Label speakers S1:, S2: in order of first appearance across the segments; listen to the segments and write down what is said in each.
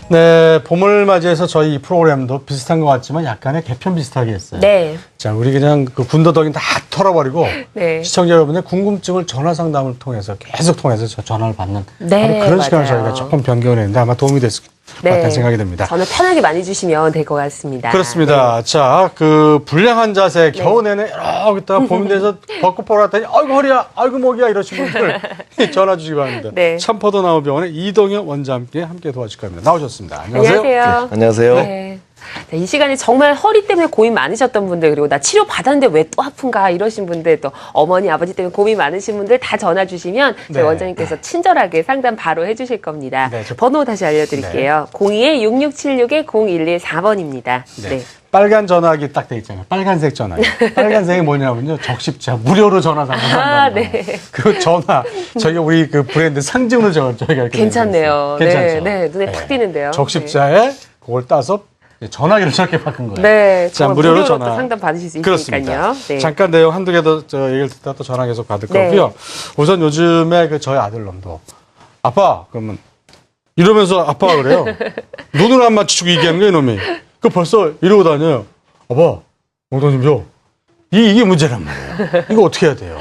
S1: 네, 봄을 맞이해서 저희 이 프로그램도 비슷한 것 같지만 약간의 개편 비슷하게 했어요.
S2: 네.
S1: 자, 우리 그냥 그 군더더기 다 털어버리고
S2: 네.
S1: 시청자 여러분의 궁금증을 전화 상담을 통해서 계속 통해서 전화를 받는
S2: 네,
S1: 바로 그런 시간을
S2: 맞아요.
S1: 저희가 조금 변경을 했는데 아마 도움이 됐을 것 같다는 생각이 듭니다.
S2: 전화 편하게 많이 주시면 될 것 같습니다.
S1: 그렇습니다. 자, 그 불량한 자세 겨우 내내 이러고 있다가 봄이 돼서 벚꽃 보러 왔더니 아이고 허리야, 아이고 목이야 이러신 분들 전화 주시기 바랍니다.
S2: 네.
S1: 삼포도나무병원의 이동혁 원장님께 함께 도와줄 겁니다. 나오셨습니다. 안녕하세요.
S2: 안녕하세요.
S3: 안녕하세요.
S2: 네. 자, 이 시간에 정말 허리 때문에 고민 많으셨던 분들, 그리고 나 치료 받았는데 왜 또 아픈가 이러신 분들, 또 어머니 아버지 때문에 고민 많으신 분들 다 전화 주시면 저희
S1: 네.
S2: 원장님께서 친절하게 상담 바로 해주실 겁니다.
S1: 네,
S2: 번호 다시 알려드릴게요. 02-6676-0114번입니다.
S1: 네. 빨간 전화기 딱 돼 있잖아요. 빨간색 전화기. 빨간색이 뭐냐면요. 적십자. 무료로 전화 상담한다.
S2: 네.
S1: 그 전화. 저희가 우리 그 브랜드 상징으로 저희가 이렇게.
S2: 괜찮네요.
S1: 괜찮죠?
S2: 네, 눈에 탁 띄는데요.
S1: 적십자에 그걸 따서 전화기를 저렇게 바꾼 거예요.
S2: 네.
S1: 자,
S2: 정말
S1: 무료로
S2: 또
S1: 전화.
S2: 상담 받으실 수
S1: 그렇습니다.
S2: 있으니까요. 네.
S1: 잠깐 내용 한두 개 더 얘기를 듣다 또 전화 계속 받을
S2: 네.
S1: 거고요. 우선 요즘에 그 저희 아들놈도 아빠 그러면 이러면서 아빠가 그래요. 눈을 안 맞추고 얘기하는 거예요, 이놈이. 그 벌써 이러고 다녀요. 아빠, 엉덩이 좀 줘. 이게 문제란 말이에요. 이거 어떻게 해야 돼요?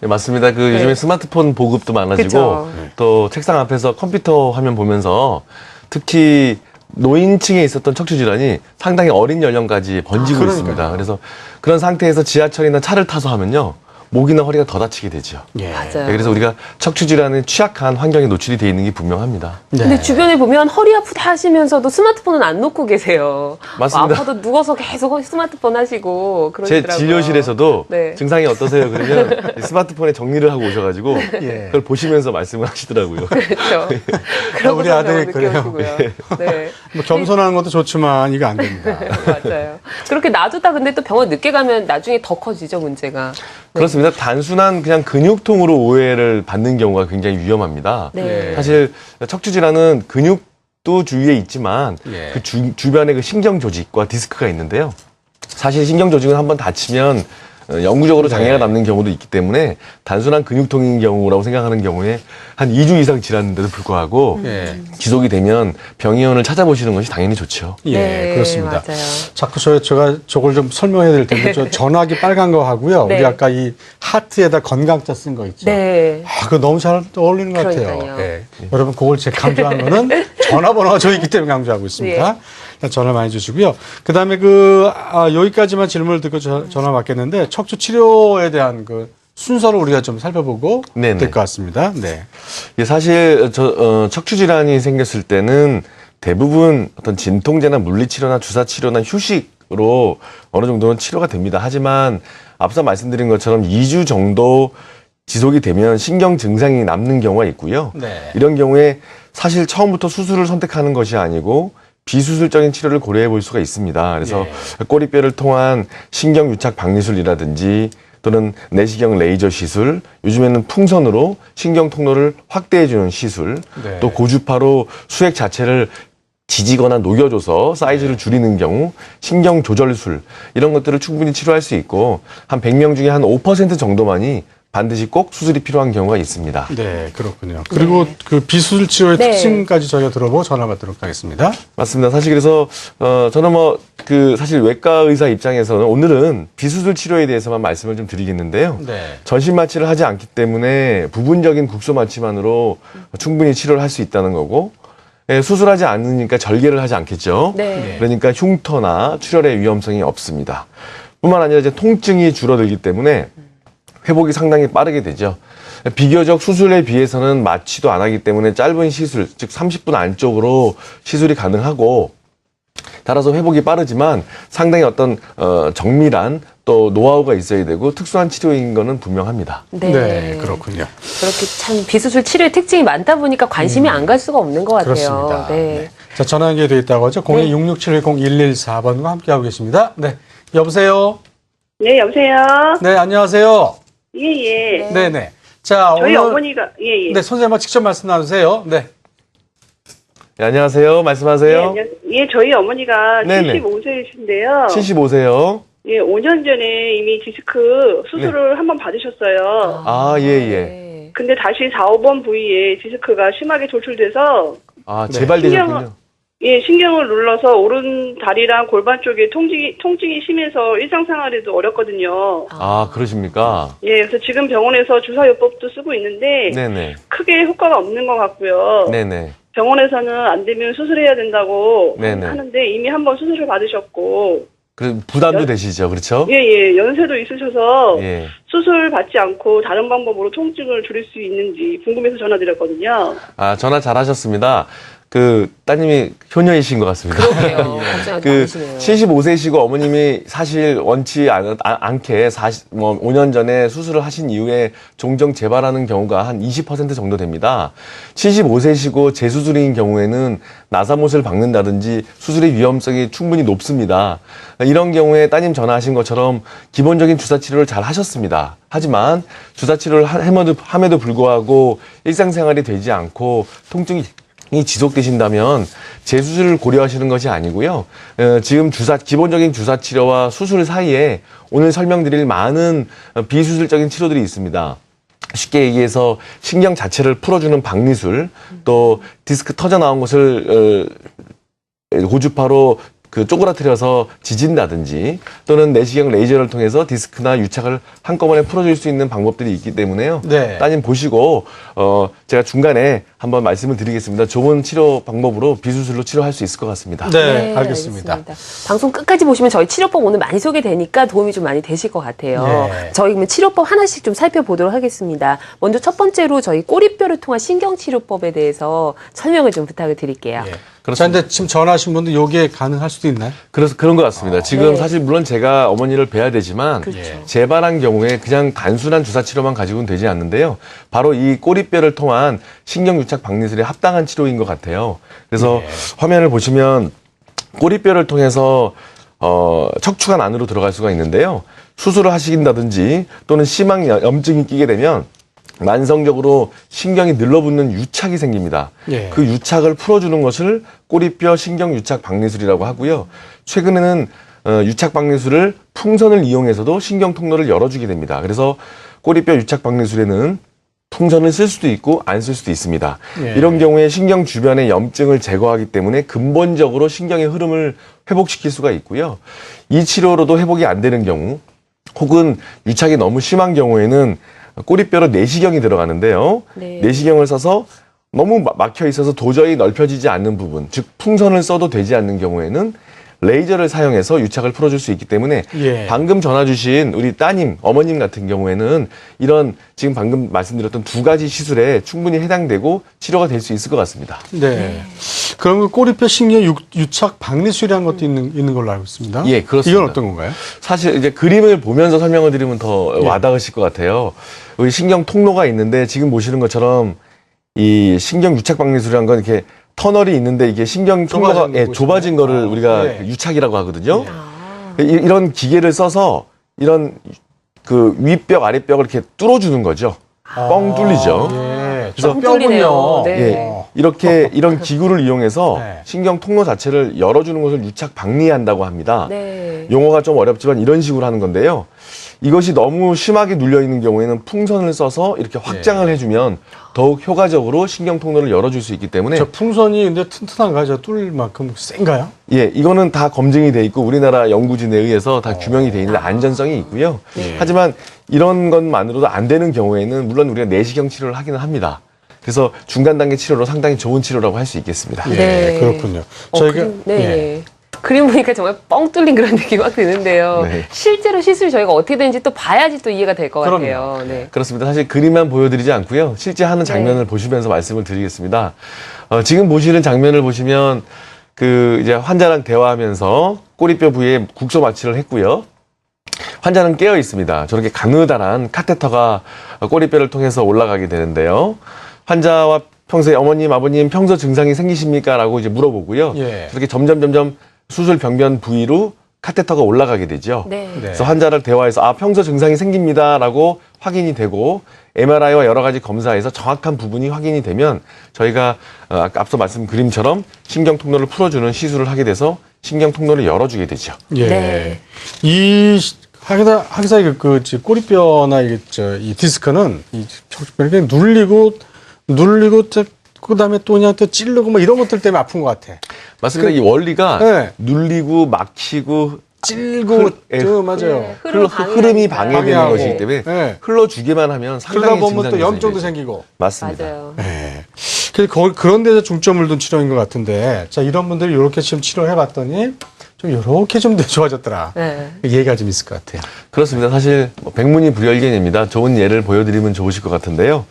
S3: 네, 맞습니다. 그 요즘에 스마트폰 보급도 많아지고
S2: 그쵸.
S3: 또 책상 앞에서 컴퓨터 화면 보면서 특히 노인층에 있었던 척추 질환이 상당히 어린 연령까지 번지고
S1: 그러니까요.
S3: 있습니다. 그래서 그런 상태에서 지하철이나 차를 타서 하면요. 목이나 허리가 더 다치게 되죠.
S1: 예.
S2: 맞아요.
S3: 네, 그래서 우리가 척추 질환에 취약한 환경에 노출이 되어 있는 게 분명합니다.
S1: 네.
S2: 근데 주변에 보면 허리 아프다 하시면서도 스마트폰은 안 놓고 계세요.
S3: 맞습니다.
S2: 아파도 누워서 계속 스마트폰 하시고
S3: 제
S2: 그러시더라고요.
S3: 진료실에서도
S2: 네.
S3: 증상이 어떠세요? 그러면 스마트폰에 정리를 하고 오셔가지고
S1: 예.
S3: 그걸 보시면서 말씀을 하시더라고요.
S2: 그렇죠. 그런
S1: 우리
S2: 거
S1: 아들이
S2: 느껴지고요. 네.
S1: 뭐 겸손한 것도 좋지만 이거 안 됩니다.
S2: 맞아요. 그렇게 놔두다 근데 또 병원 늦게 가면 나중에 더 커지죠, 문제가.
S3: 그렇습니다. 단순한 그냥 근육통으로 오해를 받는 경우가 굉장히 위험합니다.
S2: 네.
S3: 사실 척추 질환은 근육도 주위에 있지만
S1: 예.
S3: 그 주변에 그 신경 조직과 디스크가 있는데요. 사실 신경 조직은 한번 다치면 영구적으로 장애가
S1: 네.
S3: 남는 경우도 있기 때문에 단순한 근육통인 경우라고 생각하는 경우에 한 2주 이상 지났는데도 불구하고
S1: 예.
S3: 지속이 되면 병의원을 찾아보시는 것이 당연히 좋죠.
S1: 예,
S2: 네,
S1: 그렇습니다.
S2: 맞아요.
S1: 자꾸 제가 저걸 좀 설명해야 될 텐데, 저 전화기 빨간 거 하고요.
S2: 네.
S1: 우리 아까 이 하트에다 건강자 쓴 거 있죠.
S2: 네.
S1: 아, 그거 너무 잘 어울리는 것 같아요.
S2: 그러니까요.
S1: 예. 여러분, 그걸 제가 강조하는 거는 전화번호가 저 있기 때문에 강조하고 있습니다.
S2: 예.
S1: 일단 전화 많이 주시고요. 그 다음에 여기까지만 질문을 듣고 전화 받겠는데, 척추 치료에 대한 그 순서를 우리가 좀 살펴보고
S3: 네네.
S1: 될 것 같습니다. 네.
S3: 예, 사실 척추 질환이 생겼을 때는 대부분 어떤 진통제나 물리치료나 주사치료나 휴식으로 어느 정도는 치료가 됩니다. 하지만 앞서 말씀드린 것처럼 2주 정도 지속이 되면 신경 증상이 남는 경우가 있고요.
S1: 네.
S3: 이런 경우에 사실 처음부터 수술을 선택하는 것이 아니고 비수술적인 치료를 고려해 볼 수가 있습니다. 그래서 꼬리뼈를 통한 신경 유착 박리술이라든지 또는 내시경 레이저 시술, 요즘에는 풍선으로 신경 통로를 확대해 주는 시술,
S1: 네.
S3: 또 고주파로 수액 자체를 지지거나 녹여줘서 사이즈를 줄이는 경우 신경 조절술 이런 것들을 충분히 치료할 수 있고 한 100명 중에 한 5% 정도만이 반드시 꼭 수술이 필요한 경우가 있습니다.
S1: 네, 그렇군요. 그리고 그 비수술 치료의
S2: 네.
S1: 특징까지 저희가 들어보고 전화 받도록 하겠습니다.
S3: 맞습니다. 사실 그래서 저는 사실 외과 의사 입장에서는 오늘은 비수술 치료에 대해서만 말씀을 좀 드리겠는데요.
S1: 네.
S3: 전신 마취를 하지 않기 때문에 부분적인 국소 마취만으로 충분히 치료를 할 수 있다는 거고, 수술하지 않으니까 절개를 하지 않겠죠.
S2: 네.
S3: 그러니까 흉터나 출혈의 위험성이 없습니다. 뿐만 아니라 이제 통증이 줄어들기 때문에 회복이 상당히 빠르게 되죠. 비교적 수술에 비해서는 마취도 안 하기 때문에 짧은 시술, 즉 30분 안쪽으로 시술이 가능하고, 따라서 회복이 빠르지만 상당히 어떤 정밀한 또 노하우가 있어야 되고 특수한 치료인 거는 분명합니다.
S1: 네, 그렇군요.
S2: 그렇게 참 비수술 치료의 특징이 많다 보니까 관심이 안 갈 수가 없는 것 같아요.
S1: 그렇습니다.
S2: 네.
S1: 네. 자, 전화 연결되어 있다고 하죠. 02-6671-0114번과 함께하고 계십니다. 네. 여보세요?
S4: 네, 여보세요?
S1: 네, 안녕하세요.
S4: 예, 예.
S1: 네, 네. 자,
S4: 저희
S1: 오늘
S4: 어머니가, 예, 예.
S1: 네, 선생님과 직접 말씀 나누세요. 네.
S3: 네, 안녕하세요. 말씀하세요.
S4: 예, 저희 어머니가
S3: 네네.
S4: 75세이신데요.
S3: 75세요.
S4: 예, 5년 전에 이미 디스크 수술을 한 번 받으셨어요.
S3: 아, 예, 예.
S2: 네.
S4: 근데 다시 4, 5번 부위에 디스크가 심하게 돌출돼서
S3: 아,
S1: 네.
S3: 재발되셨군요.
S4: 예, 신경을 눌러서 오른 다리랑 골반 쪽에 통증이 심해서 일상생활에도 어렵거든요.
S3: 아, 그러십니까?
S4: 예, 그래서 지금 병원에서 주사요법도 쓰고 있는데
S3: 네네.
S4: 크게 효과가 없는 것 같고요.
S3: 네네.
S4: 병원에서는 안 되면 수술해야 된다고
S3: 네네.
S4: 하는데 이미 한번 수술을 받으셨고
S3: 그 부담도 되시죠, 그렇죠?
S4: 예, 연세도 있으셔서
S3: 예.
S4: 수술 받지 않고 다른 방법으로 통증을 줄일 수 있는지 궁금해서 전화드렸거든요.
S3: 아, 전화 잘하셨습니다. 그 따님이 효녀이신 것 같습니다.
S2: 그러게요. 걱정이
S3: 그
S2: 많으시네요.
S3: 75세시고 어머님이 사실 원치 않게 5년 전에 수술을 하신 이후에 종종 재발하는 경우가 한 20% 정도 됩니다. 75세시고 재수술인 경우에는 나사못을 박는다든지 수술의 위험성이 충분히 높습니다. 이런 경우에 따님 전화하신 것처럼 기본적인 주사 치료를 잘 하셨습니다. 하지만 주사 치료를 함에도 불구하고 일상생활이 되지 않고 통증이 지속되신다면 재수술을 고려하시는 것이 아니고요. 지금 기본적인 주사 치료와 수술 사이에 오늘 설명드릴 많은 비수술적인 치료들이 있습니다. 쉽게 얘기해서 신경 자체를 풀어주는 박리술, 또 디스크 터져 나온 것을 고주파로 쪼그라뜨려서 지진다든지 또는 내시경 레이저를 통해서 디스크나 유착을 한꺼번에 풀어줄 수 있는 방법들이 있기 때문에요.
S1: 네.
S3: 따님 보시고 제가 중간에 한번 말씀을 드리겠습니다. 좋은 치료 방법으로 비수술로 치료할 수 있을 것 같습니다.
S1: 네, 알겠습니다.
S2: 방송 끝까지 보시면 저희 치료법 오늘 많이 소개되니까 도움이 좀 많이 되실 것 같아요.
S1: 네.
S2: 저희 그러면 치료법 하나씩 좀 살펴보도록 하겠습니다. 먼저 첫 번째로 저희 꼬리뼈를 통한 신경치료법에 대해서 설명을 좀 부탁을 드릴게요.
S1: 예. 자, 근데 지금 전화하신 분들 요게 가능할 수도 있나요?
S3: 그래서 그런 것 같습니다. 지금
S2: 네.
S3: 사실 물론 제가 어머니를 뵈야 되지만
S2: 그렇죠.
S3: 재발한 경우에 그냥 단순한 주사 치료만 가지고는 되지 않는데요. 바로 이 꼬리뼈를 통한 신경유착 박리술에 합당한 치료인 것 같아요. 그래서 화면을 보시면 꼬리뼈를 통해서 척추관 안으로 들어갈 수가 있는데요. 수술을 하신다든지 또는 심한 염증이 끼게 되면 만성적으로 신경이 늘러붙는 유착이 생깁니다.
S1: 예.
S3: 그 유착을 풀어주는 것을 꼬리뼈 신경유착 박리술이라고 하고요. 최근에는 유착 박리술을 풍선을 이용해서도 신경 통로를 열어주게 됩니다. 그래서 꼬리뼈 유착 박리술에는 풍선을 쓸 수도 있고 안 쓸 수도 있습니다.
S1: 예.
S3: 이런 경우에 신경 주변의 염증을 제거하기 때문에 근본적으로 신경의 흐름을 회복시킬 수가 있고요. 이 치료로도 회복이 안 되는 경우 혹은 유착이 너무 심한 경우에는 꼬리뼈로 내시경이 들어가는데요.
S2: 네.
S3: 내시경을 써서 너무 막혀 있어서 도저히 넓혀지지 않는 부분, 즉 풍선을 써도 되지 않는 경우에는 레이저를 사용해서 유착을 풀어줄 수 있기 때문에
S1: 예.
S3: 방금 전화 주신 우리 따님, 어머님 같은 경우에는 이런 지금 방금 말씀드렸던 두 가지 시술에 충분히 해당되고 치료가 될 수 있을 것 같습니다.
S1: 네. 그러면 꼬리뼈 신경 유착 박리술이라는 것도 있는 걸로 알고 있습니다.
S3: 예, 그렇습니다.
S1: 이건 어떤 건가요?
S3: 사실 이제 그림을 보면서 설명을 드리면 더 와닿으실 것 같아요. 여기 신경 통로가 있는데 지금 보시는 것처럼 이 신경 유착 박리술이라는 건 이렇게 터널이 있는데 이게 신경 통로가 좁아진 거를 우리가
S1: 예.
S3: 유착이라고 하거든요.
S1: 예.
S3: 이런 기계를 써서 이런 그 윗벽 아랫벽을 이렇게 뚫어주는 거죠. 뻥 뚫리죠.
S1: 예.
S3: 그래서
S2: 뻥 뚫리네요.
S1: 뼈군요.
S2: 네.
S3: 예. 이렇게 이런 기구를 이용해서
S1: 네.
S3: 신경 통로 자체를 열어주는 것을 유착 박리한다고 합니다.
S2: 네.
S3: 용어가 좀 어렵지만 이런 식으로 하는 건데요. 이것이 너무 심하게 눌려 있는 경우에는 풍선을 써서 이렇게 확장을 해주면 더욱 효과적으로 신경 통로를 열어줄 수 있기 때문에
S1: 저 풍선이 근데 튼튼한가요? 저 뚫릴 만큼 센가요?
S3: 예, 이거는 다 검증이 돼 있고 우리나라 연구진에 의해서 다 규명이 돼 있는데 안전성이 있고요.
S1: 네.
S3: 하지만 이런 것만으로도 안 되는 경우에는 물론 우리가 내시경 치료를 하기는 합니다. 그래서 중간 단계 치료로 상당히 좋은 치료라고 할 수 있겠습니다.
S1: 예,
S2: 네.
S1: 그렇군요. 저희가
S2: 네.
S1: 예.
S2: 그림 보니까 정말 뻥 뚫린 그런 느낌이 확 드는데요.
S3: 네.
S2: 실제로 시술이 저희가 어떻게 되는지 또 봐야지 또 이해가 될 것
S1: 그럼요.
S2: 같아요. 네.
S3: 그렇습니다. 사실 그림만 보여드리지 않고요. 실제 하는 장면을 보시면서 말씀을 드리겠습니다. 지금 보시는 장면을 보시면 이제 환자랑 대화하면서 꼬리뼈 부위에 국소 마취를 했고요. 환자는 깨어 있습니다. 저렇게 가느다란 카테터가 꼬리뼈를 통해서 올라가게 되는데요. 환자와 평소에 어머님, 아버님 평소 증상이 생기십니까? 라고 이제 물어보고요.
S1: 예.
S3: 그렇게 점점 수술 병변 부위로 카테터가 올라가게 되죠.
S2: 네.
S1: 네.
S3: 그래서 환자를 대화해서 평소 증상이 생깁니다라고 확인이 되고 MRI와 여러 가지 검사에서 정확한 부분이 확인이 되면 저희가 앞서 말씀 그림처럼 신경 통로를 풀어주는 시술을 하게 돼서 신경 통로를 열어주게 되죠.
S1: 예.
S2: 네.
S1: 이 하기사 꼬리뼈나 이 디스크는 이 척추뼈를 눌리고 그다음에 또 그냥 또 찌르고 뭐 이런 것들 때문에 아픈 것 같아.
S3: 맞습니다. 이 원리가
S1: 네.
S3: 눌리고 막히고
S1: 찔고,
S3: 예,
S1: 맞아요.
S2: 네,
S3: 흐름이 방해되는
S1: 방해하고.
S3: 것이기 때문에
S1: 네.
S3: 흘러주기만 하면
S1: 그러다
S3: 상당히
S1: 보면 또
S3: 증상
S1: 염증도
S3: 개선이 되죠.
S1: 생기고.
S3: 맞습니다.
S2: 맞아요.
S1: 네. 그래서 그런 데서 중점을 둔 치료인 것 같은데, 자, 이런 분들이 이렇게 지금 치료를 해봤더니, 좀 이렇게 좀 좋아졌더라.
S2: 네.
S1: 예가 좀 있을 것 같아요.
S3: 그렇습니다. 사실 뭐 백문이 불여일견입니다. 좋은 예를 보여드리면 좋으실 것 같은데요.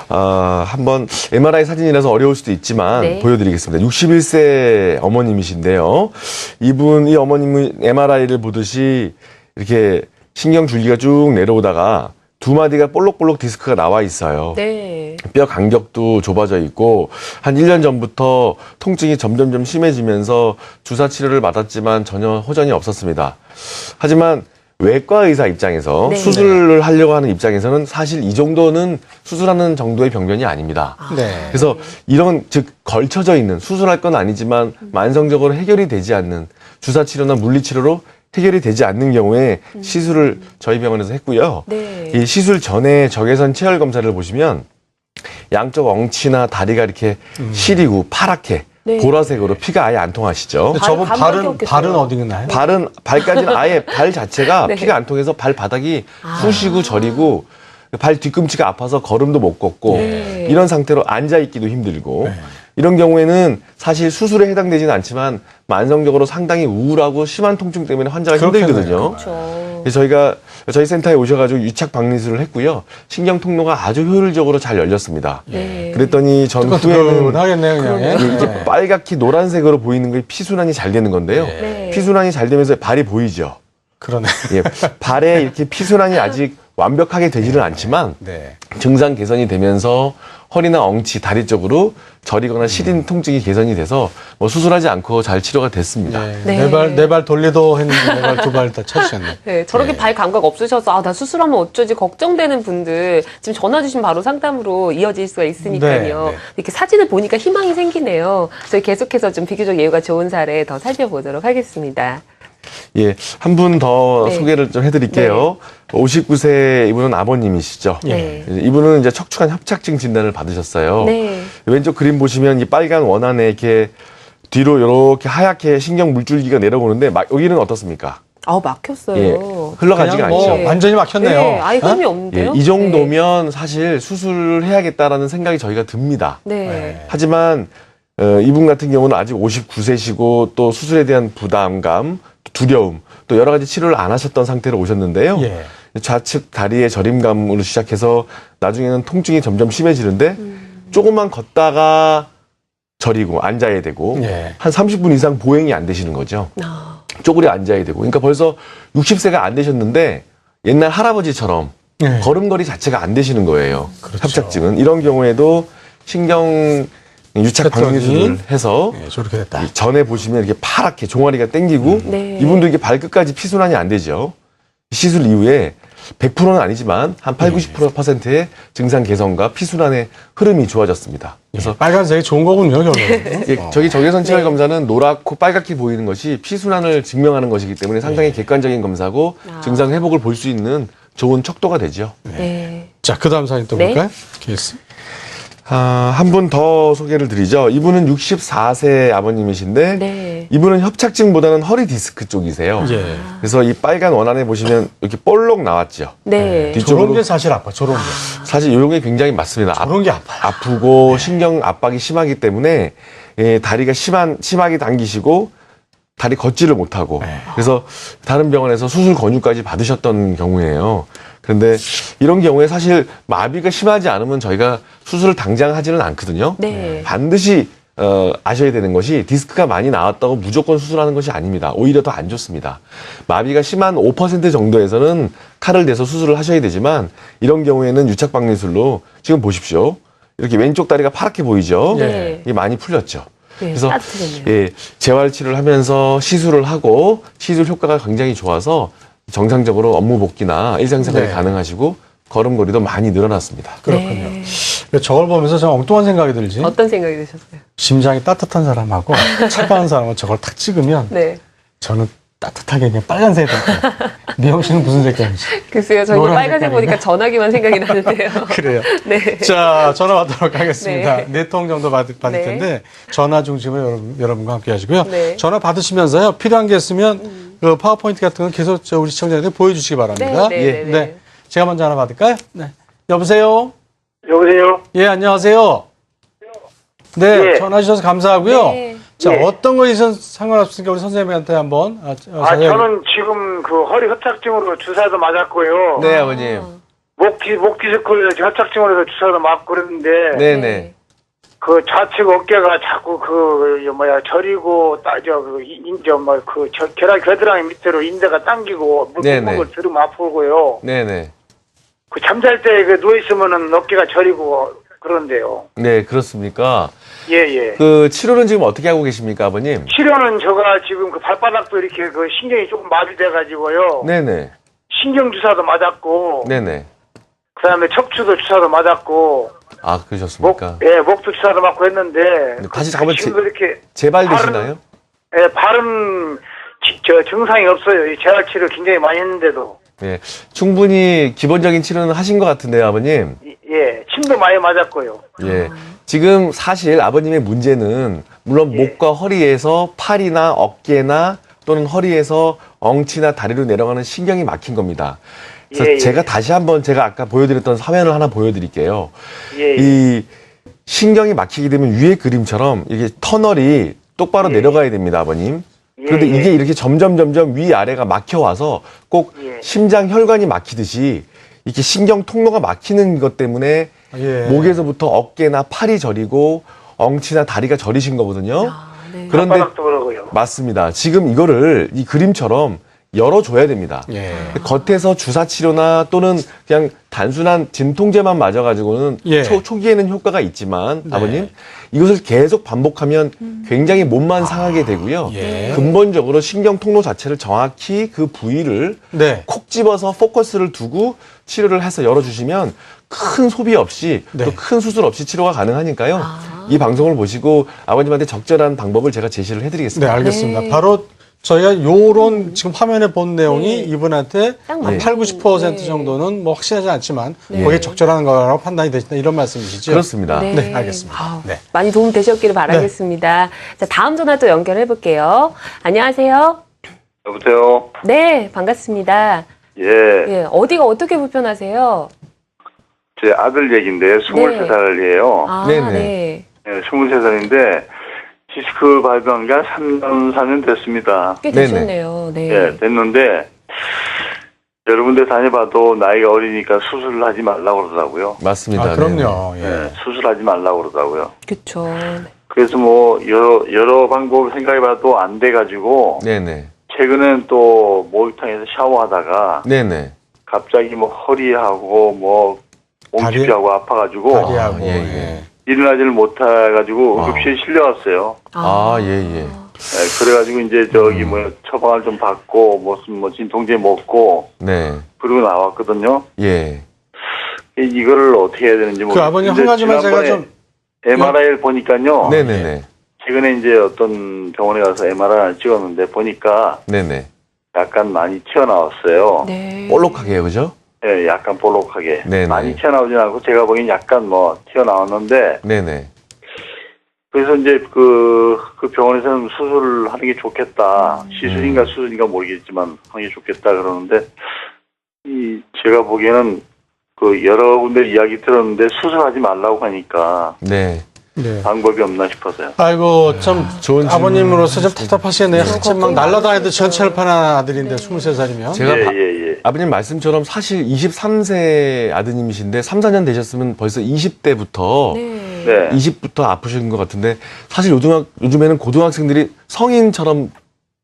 S3: 한번 MRI 사진이라서 어려울 수도 있지만
S2: 네.
S3: 보여드리겠습니다. 61세 어머님이신데요. 이 어머님은 MRI를 보듯이 이렇게 신경 줄기가 쭉 내려오다가 두 마디가 볼록볼록 디스크가 나와 있어요.
S2: 네.
S3: 뼈 간격도 좁아져 있고 한 1년 전부터 통증이 점점점 심해지면서 주사 치료를 받았지만 전혀 호전이 없었습니다. 하지만 외과 의사 입장에서
S2: 네.
S3: 수술을 하려고 하는 입장에서는 사실 이 정도는 수술하는 정도의 병변이 아닙니다.
S1: 네.
S3: 그래서 이런 즉 걸쳐져 있는 수술할 건 아니지만 만성적으로 해결이 되지 않는 주사 치료나 물리 치료로 해결이 되지 않는 경우에 시술을 저희 병원에서 했고요.
S2: 네.
S3: 이 시술 전에 적외선 체열 검사를 보시면 양쪽 엉치나 다리가 이렇게 시리고 파랗게
S2: 네.
S3: 보라색으로 피가 아예 안 통하시죠.
S1: 근데 저분
S2: 감각이
S1: 발은
S2: 없겠어요.
S1: 어디 나요?
S3: 발까지는 아예 발 자체가
S2: 네.
S3: 피가 안 통해서 발바닥이 쑤시고 저리고 발 뒤꿈치가 아파서 걸음도 못 걷고
S2: 네.
S3: 이런 상태로 앉아 있기도 힘들고 이런 경우에는 사실 수술에 해당되지는 않지만 만성적으로 상당히 우울하고 심한 통증 때문에 환자가
S1: 그렇겠네요.
S3: 힘들거든요.
S2: 그렇죠.
S3: 그래서 저희가 저희 센터에 오셔가지고 유착 박리술을 했고요. 신경 통로가 아주 효율적으로 잘 열렸습니다.
S2: 네.
S3: 그랬더니 전 후에는
S1: 뜨끈뜨끈하겠네요, 그냥.
S3: 이게
S1: 네.
S3: 빨갛게 노란색으로 보이는 게 피순환이 잘 되는 건데요.
S2: 네.
S3: 피순환이 잘 되면서 발이 보이죠.
S1: 그러네.
S3: 예, 발에 이렇게 피순환이 아직 완벽하게 되지는 않지만
S1: 네.
S3: 증상 개선이 되면서 허리나 엉치, 다리 쪽으로 저리거나 시린 통증이 개선이 돼서 뭐 수술하지 않고 잘 치료가 됐습니다.
S2: 네.
S1: 네 발 돌리도 했는데 네 발 두 발 다 찾으셨네.
S2: 네, 저렇게 발 감각 없으셔서 나 수술하면 어쩌지 걱정되는 분들 지금 전화 주시면 바로 상담으로 이어질 수가 있으니까요.
S1: 네, 네.
S2: 이렇게 사진을 보니까 희망이 생기네요. 저희 계속해서 좀 비교적 예후가 좋은 사례 더 살펴보도록 하겠습니다.
S3: 예, 한 분 더
S2: 네.
S3: 소개를 좀 해드릴게요. 59세 이분은 아버님이시죠.
S2: 네.
S3: 이분은 이제 척추관 협착증 진단을 받으셨어요.
S2: 네.
S3: 왼쪽 그림 보시면 이 빨간 원안에 이렇게 뒤로 이렇게 하얗게 신경 물줄기가 내려오는데 여기는 어떻습니까?
S2: 막혔어요.
S3: 예, 흘러가지가
S1: 그냥 뭐
S3: 않죠.
S2: 네.
S1: 완전히 막혔네요.
S2: 네, 아예 흐름이
S3: 예,
S2: 없는데요.
S3: 이 정도면 사실 수술을 해야겠다라는 생각이 저희가 듭니다.
S2: 네.
S3: 하지만 이분 같은 경우는 아직 59세시고 또 수술에 대한 부담감, 두려움, 또 여러 가지 치료를 안 하셨던 상태로 오셨는데요.
S1: 예.
S3: 좌측 다리의 저림감으로 시작해서 나중에는 통증이 점점 심해지는데 조금만 걷다가 저리고 앉아야 되고
S1: 예.
S3: 한 30분 이상 보행이 안 되시는 거죠.
S2: 아,
S3: 쪼그려 앉아야 되고. 그러니까 벌써 60세가 안 되셨는데 옛날 할아버지처럼
S1: 예.
S3: 걸음걸이 자체가 안 되시는 거예요.
S1: 그렇죠.
S3: 협착증은. 이런 경우에도 신경 유착
S1: 패턴이
S3: 박리술을 해서
S1: 예, 저렇게 됐다.
S3: 이 전에 보시면 이렇게 파랗게 종아리가 땡기고
S2: 네.
S3: 이분도 이게 발끝까지 피순환이 안 되죠. 시술 이후에 100%는 아니지만 한 8, 90%의 증상 개선과 피순환의 흐름이 좋아졌습니다. 그래서
S1: 그래서 빨간색이 좋은 거군요, 결론은.
S3: 예, 저기 적외선 체열
S2: 네.
S3: 검사는 노랗고 빨갛게 보이는 것이 피순환을 증명하는 것이기 때문에 상당히 객관적인 검사고
S2: 아.
S3: 증상 회복을 볼 수 있는 좋은 척도가 되죠.
S2: 네.
S1: 자, 그 다음 사진 또
S2: 네.
S1: 볼까요? 케이스.
S3: 한 분 더 소개를 드리죠. 이분은 64세 아버님이신데
S2: 네.
S3: 이분은 협착증보다는 허리 디스크 쪽이세요.
S1: 예.
S3: 그래서 이 빨간 원안에 보시면 이렇게 볼록 나왔죠.
S2: 네.
S3: 뒤쪽으로
S1: 저런 게 사실 아파, 저런 게.
S3: 사실 이런 게 굉장히 맞습니다.
S1: 저런 게 아파요.
S3: 아프고 신경 압박이 심하기 때문에 다리가 심하게 당기시고 다리 걷지를 못하고 그래서 다른 병원에서 수술 권유까지 받으셨던 경우예요. 그런데 이런 경우에 사실 마비가 심하지 않으면 저희가 수술을 당장 하지는 않거든요.
S2: 네.
S3: 반드시 아셔야 되는 것이 디스크가 많이 나왔다고 무조건 수술하는 것이 아닙니다. 오히려 더 안 좋습니다. 마비가 심한 5% 정도에서는 칼을 대서 수술을 하셔야 되지만 이런 경우에는 유착박리술로 지금 보십시오. 이렇게 왼쪽 다리가 파랗게 보이죠?
S2: 네.
S3: 이게 많이 풀렸죠.
S2: 네,
S3: 그래서
S2: 따뜻해졌네요.
S3: 예, 재활 치료를 하면서 시술을 하고 시술 효과가 굉장히 좋아서 정상적으로 업무 복귀나 일상생활이
S1: 네.
S3: 가능하시고 걸음걸이도 많이 늘어났습니다.
S1: 그렇군요.
S2: 네.
S1: 저걸 보면서 좀 엉뚱한 생각이 들지.
S2: 어떤 생각이 드셨어요?
S1: 심장이 따뜻한 사람하고 차가운 사람은 저걸 탁 찍으면
S2: 네.
S1: 저는 따뜻하게 그냥 빨간색이 될까요? 미영 씨는 무슨 색깔인지.
S2: 글쎄요, 저희가
S1: 노란
S2: 빨간색
S1: 색깔인가?
S2: 보니까 전화기만 생각이 나는데요.
S1: 그래요.
S2: 네.
S1: 자, 전화 받도록 하겠습니다.
S2: 네.
S1: 네 통 정도 받을
S2: 네.
S1: 텐데, 전화 중심으로 여러분과 함께 하시고요.
S2: 네.
S1: 전화 받으시면서요, 필요한 게 있으면, 그 파워포인트 같은 거 계속 우리 시청자들에게 보여주시기 바랍니다.
S2: 네, 네, 네, 네.
S1: 제가 먼저 하나 받을까요? 네. 여보세요?
S5: 여보세요?
S1: 예, 안녕하세요. 네,
S5: 예.
S1: 전화 주셔서 감사하고요.
S2: 네.
S1: 자,
S5: 예.
S1: 어떤 거 있으면 상관없으니까 우리 선생님한테 한번.
S5: 저는 지금 그 허리 협착증으로 주사도 맞았고요.
S3: 네, 아버님.
S5: 목 디스크로 협착증으로 해서 주사도 맞고 그랬는데,
S3: 네네.
S5: 그 좌측 어깨가 자꾸 저리고, 겨드랑이 밑으로 인대가 당기고,
S3: 네네.
S5: 물구멍을 들으면 아프고요.
S3: 네네.
S5: 그 잠잘 때 그 누워있으면은 어깨가 저리고 그런데요.
S3: 네, 그렇습니까?
S5: 예, 예.
S3: 그 치료는 지금 어떻게 하고 계십니까, 아버님?
S5: 치료는 제가 지금 그 발바닥도 이렇게 그 신경이 조금 마비돼가지고요.
S3: 네네.
S5: 신경 주사도 맞았고,
S3: 네네.
S5: 그 다음에 척추도 주사도 맞았고,
S3: 아, 그러셨습니까?
S5: 목도 주사도 맞고 했는데,
S3: 네, 다시 잡을
S5: 지금도 이렇게,
S3: 재발되시나요?
S5: 발은, 증상이 없어요. 이 재활치료 굉장히 많이 했는데도.
S3: 네. 충분히 기본적인 치료는 하신 것 같은데요, 아버님.
S5: 예, 침도 많이 맞았고요.
S3: 예. 지금 사실 아버님의 문제는 물론 목과 허리에서 팔이나 어깨나 또는 허리에서 엉치나 다리로 내려가는 신경이 막힌 겁니다. 그래서
S5: 예, 예.
S3: 제가 다시 한번 제가 아까 보여드렸던 화면을 하나 보여드릴게요.
S5: 예,
S3: 이 신경이 막히게 되면 위의 그림처럼 이게 터널이 똑바로 내려가야 됩니다, 아버님. 그런데
S5: 예.
S3: 이게 이렇게 점점 위아래가 막혀와서 꼭
S5: 예.
S3: 심장 혈관이 막히듯이 이렇게 신경 통로가 막히는 것 때문에
S1: 예.
S3: 목에서부터 어깨나 팔이 저리고 엉치나 다리가 저리신 거거든요.
S2: 네.
S3: 그런데
S5: 발바닥도 그러고요.
S3: 맞습니다. 지금 이거를 이 그림처럼 열어줘야 됩니다.
S1: 예.
S3: 겉에서 주사 치료나 또는 그냥 단순한 진통제만 맞아가지고는
S1: 예.
S3: 초기에는 효과가 있지만
S1: 네.
S3: 아버님 이것을 계속 반복하면 굉장히 몸만 상하게 되고요.
S1: 예.
S3: 근본적으로 신경 통로 자체를 정확히 그 부위를
S1: 네.
S3: 콕 집어서 포커스를 두고 치료를 해서 열어주시면 큰 소비 없이
S1: 네.
S3: 또 큰 수술 없이 치료가 가능하니까요. 이 방송을 보시고 아버님한테 적절한 방법을 제가 제시를
S1: 네,
S3: 해드리겠습니다.
S1: 알겠습니다.
S2: 네.
S1: 바로 저희가 요런 지금 화면에 본 내용이
S2: 네.
S1: 이분한테
S2: 딱
S1: 한
S2: 맞는
S1: 8, 90%
S2: 네.
S1: 정도는 뭐 확실하지 않지만
S2: 네.
S1: 거기에 적절한 거라고 판단이 되신다 이런 말씀이시죠?
S3: 그렇습니다.
S1: 네, 알겠습니다.
S2: 아우,
S1: 네.
S2: 많이 도움 되셨기를 바라겠습니다. 자, 다음 전화 또 연결해 볼게요. 안녕하세요.
S6: 여보세요?
S2: 네, 반갑습니다.
S6: 예,
S2: 예, 어디가 어떻게 불편하세요?
S6: 제 아들 얘기인데, 23살이에요.
S2: 아,
S3: 네네.
S2: 네.
S6: 예, 23살인데, 디스크 발병한 게 한 3년, 4년 됐습니다.
S2: 꽤
S3: 네네.
S2: 되셨네요. 네.
S6: 예, 됐는데, 여러 군데 다녀봐도 나이가 어리니까 수술을 하지 말라고 그러더라고요.
S3: 맞습니다.
S1: 아,
S3: 네.
S1: 그럼요.
S6: 예,
S1: 예.
S6: 수술하지 말라고 그러더라고요.
S2: 그쵸.
S6: 그래서 뭐, 여러 방법 생각해봐도 안 돼가지고,
S3: 네네.
S6: 최근엔 또 목욕탕에서 샤워하다가,
S3: 네네.
S6: 갑자기 뭐 허리하고 뭐, 엉치뼈하고 아파가지고,
S1: 다리하고.
S3: 예, 예.
S6: 일어나지를 못해가지고
S3: 아.
S6: 응급실에 실려왔어요.
S3: 아, 예, 예.
S6: 예, 그래가지고 이제 저기 뭐 처방을 좀 받고 무슨 뭐 진통제 먹고
S3: 네.
S6: 그리고 나왔거든요.
S3: 예.
S6: 이거를 어떻게 해야 되는지
S1: 그 아버님 한 가지만 제가 좀
S6: MRI를 보니까요.
S3: 네네네.
S6: 최근에 이제 어떤 병원에 가서 MRI를 찍었는데 보니까
S3: 네네.
S6: 약간 많이 튀어나왔어요.
S2: 네.
S3: 볼록하게요, 그죠?
S6: 예, 약간 볼록하게.
S3: 네네.
S6: 많이 튀어나오진 않고 제가 보기엔 약간 뭐 튀어나왔는데
S3: 네네.
S6: 그래서 이제 그 병원에서는 수술을 하는 게 좋겠다. 시술인가 수술인가 모르겠지만 하는 게 좋겠다 그러는데 제가 보기에는 그 여러 군데 이야기 들었는데 수술하지 말라고 하니까
S3: 네.
S1: 네.
S6: 방법이 없나 싶어서요.
S1: 아이고, 참,
S3: 좋은
S1: 아버님으로서 좀 답답하시겠네요. 한참 막
S2: 걱정
S1: 날라다니듯
S2: 많으시죠.
S1: 전철 파는 아들인데 23살이면.
S3: 제가
S6: 예, 예, 예.
S3: 아버님 말씀처럼 사실 23세 아드님이신데 3, 4년 되셨으면 벌써 20대부터
S2: 네.
S6: 네.
S3: 20부터 아프신 것 같은데 사실 요즘에는 고등학생들이 성인처럼